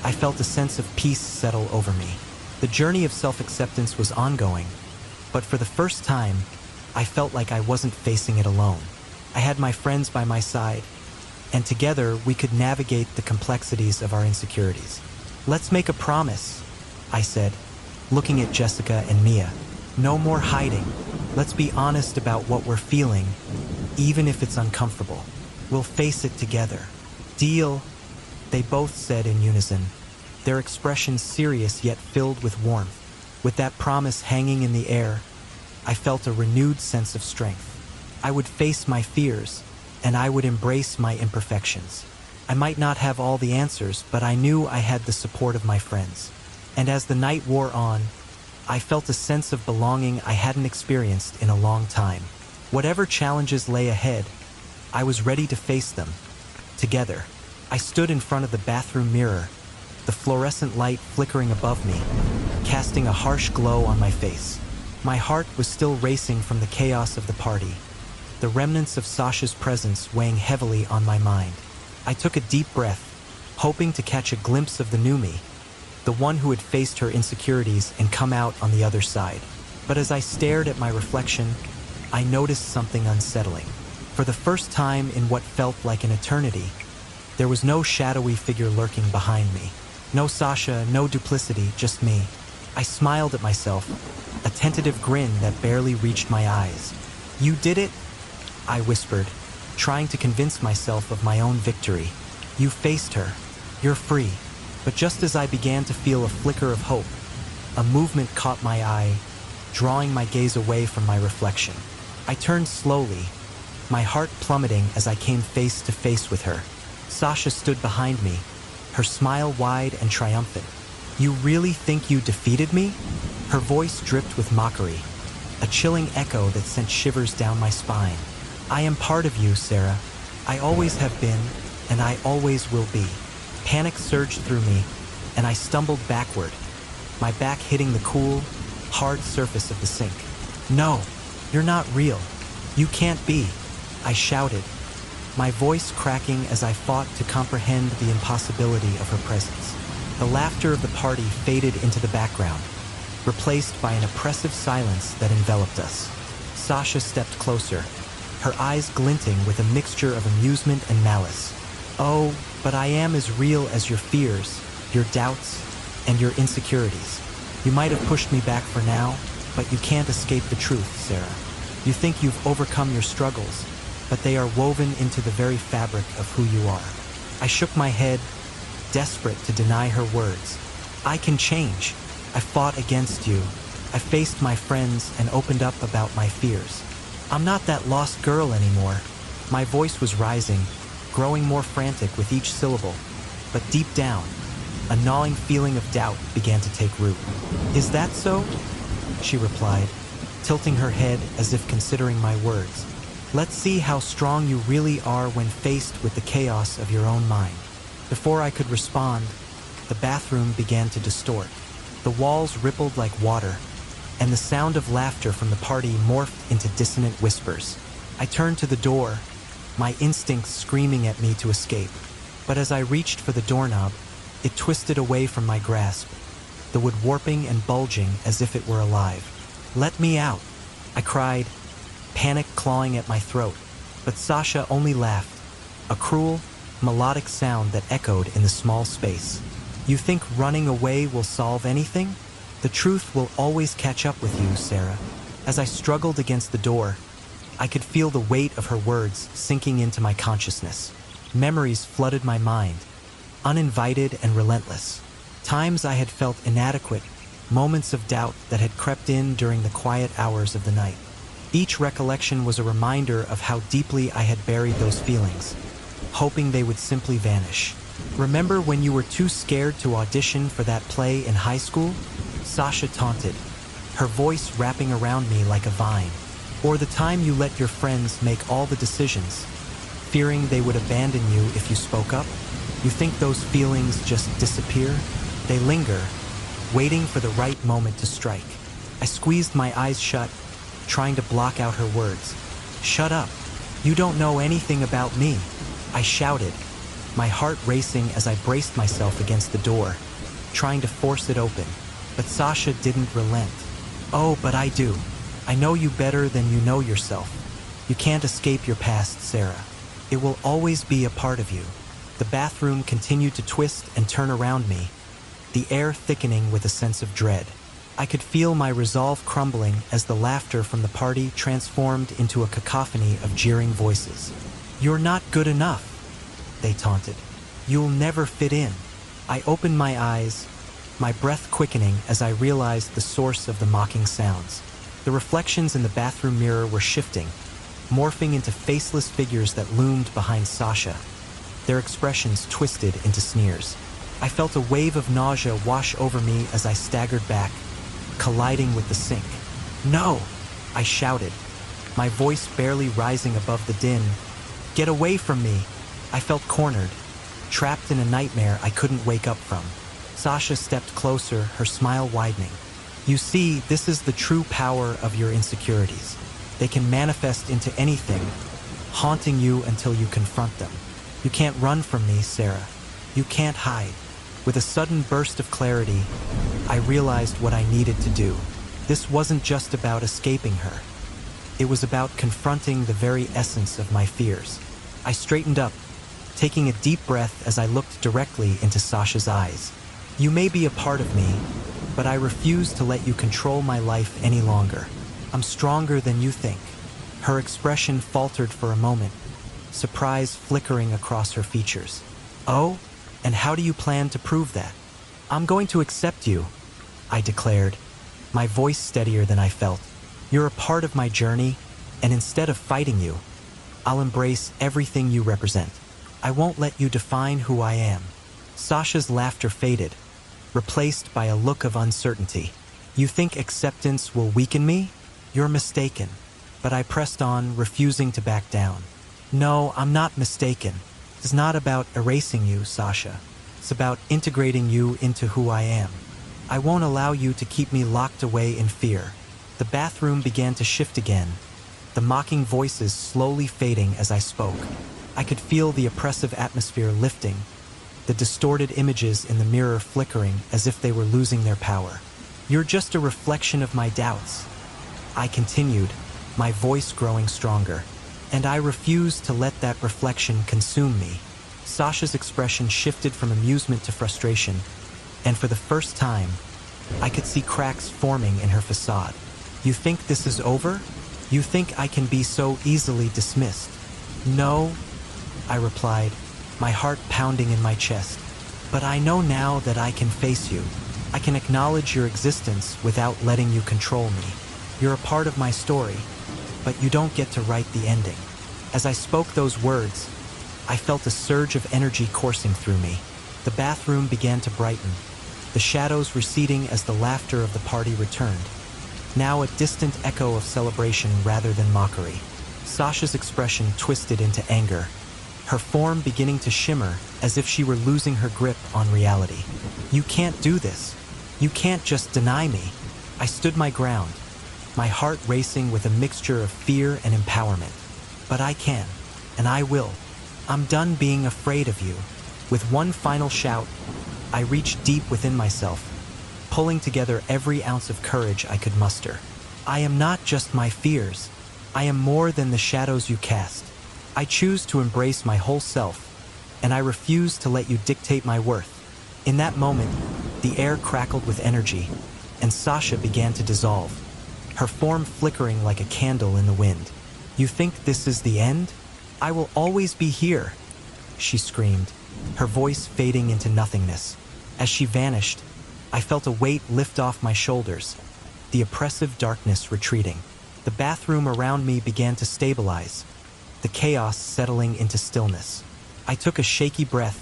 I felt a sense of peace settle over me. The journey of self-acceptance was ongoing, but for the first time, I felt like I wasn't facing it alone. I had my friends by my side, and together we could navigate the complexities of our insecurities. Let's make a promise, I said, looking at Jessica and Mia. No more hiding. Let's be honest about what we're feeling, even if it's uncomfortable. We'll face it together. Deal, they both said in unison, their expressions serious yet filled with warmth. With that promise hanging in the air, I felt a renewed sense of strength. I would face my fears, and I would embrace my imperfections. I might not have all the answers, but I knew I had the support of my friends. And as the night wore on, I felt a sense of belonging I hadn't experienced in a long time. Whatever challenges lay ahead, I was ready to face them. Together, I stood in front of the bathroom mirror, the fluorescent light flickering above me, casting a harsh glow on my face. My heart was still racing from the chaos of the party, the remnants of Sasha's presence weighing heavily on my mind. I took a deep breath, hoping to catch a glimpse of the new me, the one who had faced her insecurities and come out on the other side. But as I stared at my reflection, I noticed something unsettling. For the first time in what felt like an eternity, there was no shadowy figure lurking behind me. No Sasha, no duplicity, just me. I smiled at myself, a tentative grin that barely reached my eyes. You did it? I whispered, trying to convince myself of my own victory. You faced her. You're free. But just as I began to feel a flicker of hope, a movement caught my eye, drawing my gaze away from my reflection. I turned slowly, my heart plummeting as I came face to face with her. Sasha stood behind me, her smile wide and triumphant. You really think you defeated me? Her voice dripped with mockery, a chilling echo that sent shivers down my spine. I am part of you, Sarah. I always have been, and I always will be. Panic surged through me, and I stumbled backward, my back hitting the cool, hard surface of the sink. No, you're not real. You can't be, I shouted, my voice cracking as I fought to comprehend the impossibility of her presence. The laughter of the party faded into the background, replaced by an oppressive silence that enveloped us. Sasha stepped closer, her eyes glinting with a mixture of amusement and malice. Oh, but I am as real as your fears, your doubts, and your insecurities. You might have pushed me back for now, but you can't escape the truth, Sarah. You think you've overcome your struggles, but they are woven into the very fabric of who you are. I shook my head, desperate to deny her words. I can change. I fought against you. I faced my friends and opened up about my fears. I'm not that lost girl anymore. My voice was rising, growing more frantic with each syllable. But deep down, a gnawing feeling of doubt began to take root. Is that so? She replied, tilting her head as if considering my words. Let's see how strong you really are when faced with the chaos of your own mind. Before I could respond, the bathroom began to distort. The walls rippled like water, and the sound of laughter from the party morphed into dissonant whispers. I turned to the door, my instincts screaming at me to escape. But as I reached for the doorknob, it twisted away from my grasp, the wood warping and bulging as if it were alive. Let me out, I cried, panic clawing at my throat. But Sasha only laughed, a cruel, melodic sound that echoed in the small space. You think running away will solve anything? The truth will always catch up with you, Sarah. As I struggled against the door, I could feel the weight of her words sinking into my consciousness. Memories flooded my mind, uninvited and relentless. Times I had felt inadequate, moments of doubt that had crept in during the quiet hours of the night. Each recollection was a reminder of how deeply I had buried those feelings, hoping they would simply vanish. Remember when you were too scared to audition for that play in high school? Sasha taunted, her voice wrapping around me like a vine. Or the time you let your friends make all the decisions, fearing they would abandon you if you spoke up? You think those feelings just disappear? They linger, waiting for the right moment to strike. I squeezed my eyes shut, trying to block out her words. Shut up. You don't know anything about me, I shouted, my heart racing as I braced myself against the door, trying to force it open. But Sasha didn't relent. Oh, but I do. I know you better than you know yourself. You can't escape your past, Sarah. It will always be a part of you. The bathroom continued to twist and turn around me, the air thickening with a sense of dread. I could feel my resolve crumbling as the laughter from the party transformed into a cacophony of jeering voices. You're not good enough, they taunted. You'll never fit in. I opened my eyes, my breath quickening as I realized the source of the mocking sounds. The reflections in the bathroom mirror were shifting, morphing into faceless figures that loomed behind Sasha, their expressions twisted into sneers. I felt a wave of nausea wash over me as I staggered back, colliding with the sink. No, I shouted, my voice barely rising above the din. Get away from me! I felt cornered, trapped in a nightmare I couldn't wake up from. Sasha stepped closer, her smile widening. You see, this is the true power of your insecurities. They can manifest into anything, haunting you until you confront them. You can't run from me, Sarah. You can't hide. With a sudden burst of clarity, I realized what I needed to do. This wasn't just about escaping her. It was about confronting the very essence of my fears. I straightened up, taking a deep breath as I looked directly into Sasha's eyes. You may be a part of me, but I refuse to let you control my life any longer. I'm stronger than you think. Her expression faltered for a moment, surprise flickering across her features. "Oh? And how do you plan to prove that?" "I'm going to accept you," I declared, my voice steadier than I felt. "You're a part of my journey, and instead of fighting you, I'll embrace everything you represent. I won't let you define who I am." Sasha's laughter faded, replaced by a look of uncertainty. "You think acceptance will weaken me? You're mistaken." But I pressed on, refusing to back down. "No, I'm not mistaken. It's not about erasing you, Sasha. It's about integrating you into who I am. I won't allow you to keep me locked away in fear." The bathroom began to shift again, the mocking voices slowly fading as I spoke. I could feel the oppressive atmosphere lifting, the distorted images in the mirror flickering as if they were losing their power. "You're just a reflection of my doubts," I continued, my voice growing stronger. "And I refuse to let that reflection consume me." Sasha's expression shifted from amusement to frustration, and for the first time, I could see cracks forming in her facade. "You think this is over? You think I can be so easily dismissed?" "No," I replied, my heart pounding in my chest. "But I know now that I can face you. I can acknowledge your existence without letting you control me. You're a part of my story, but you don't get to write the ending." As I spoke those words, I felt a surge of energy coursing through me. The bathroom began to brighten, the shadows receding as the laughter of the party returned, now a distant echo of celebration rather than mockery. Sasha's expression twisted into anger, her form beginning to shimmer as if she were losing her grip on reality. "You can't do this. You can't just deny me." I stood my ground, my heart racing with a mixture of fear and empowerment. "But I can, and I will. I'm done being afraid of you." With one final shout, I reached deep within myself, pulling together every ounce of courage I could muster. "I am not just my fears. I am more than the shadows you cast. I choose to embrace my whole self, and I refuse to let you dictate my worth." In that moment, the air crackled with energy, and Sasha began to dissolve, her form flickering like a candle in the wind. "You think this is the end? I will always be here," she screamed, her voice fading into nothingness. As she vanished, I felt a weight lift off my shoulders, the oppressive darkness retreating. The bathroom around me began to stabilize, the chaos settling into stillness. I took a shaky breath,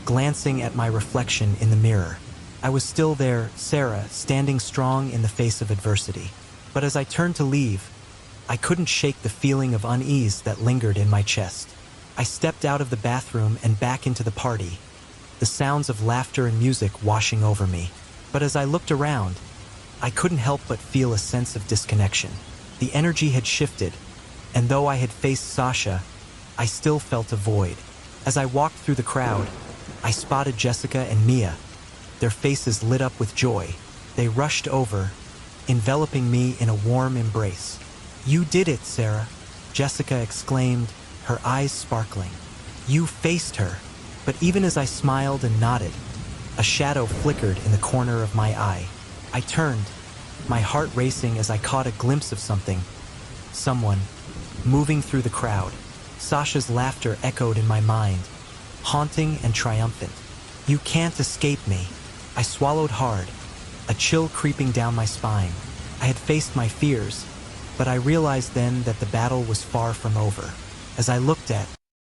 glancing at my reflection in the mirror. I was still there, Sarah, standing strong in the face of adversity. But as I turned to leave, I couldn't shake the feeling of unease that lingered in my chest. I stepped out of the bathroom and back into the party, the sounds of laughter and music washing over me. But as I looked around, I couldn't help but feel a sense of disconnection. The energy had shifted, and though I had faced Sasha, I still felt a void. As I walked through the crowd, I spotted Jessica and Mia, their faces lit up with joy. They rushed over, enveloping me in a warm embrace. "You did it, Sarah," Jessica exclaimed, her eyes sparkling. "You faced her." But even as I smiled and nodded, a shadow flickered in the corner of my eye. I turned, my heart racing as I caught a glimpse of someone, moving through the crowd. Sasha's laughter echoed in my mind, haunting and triumphant. "You can't escape me." I swallowed hard, a chill creeping down my spine. I had faced my fears, but I realized then that the battle was far from over. As I looked at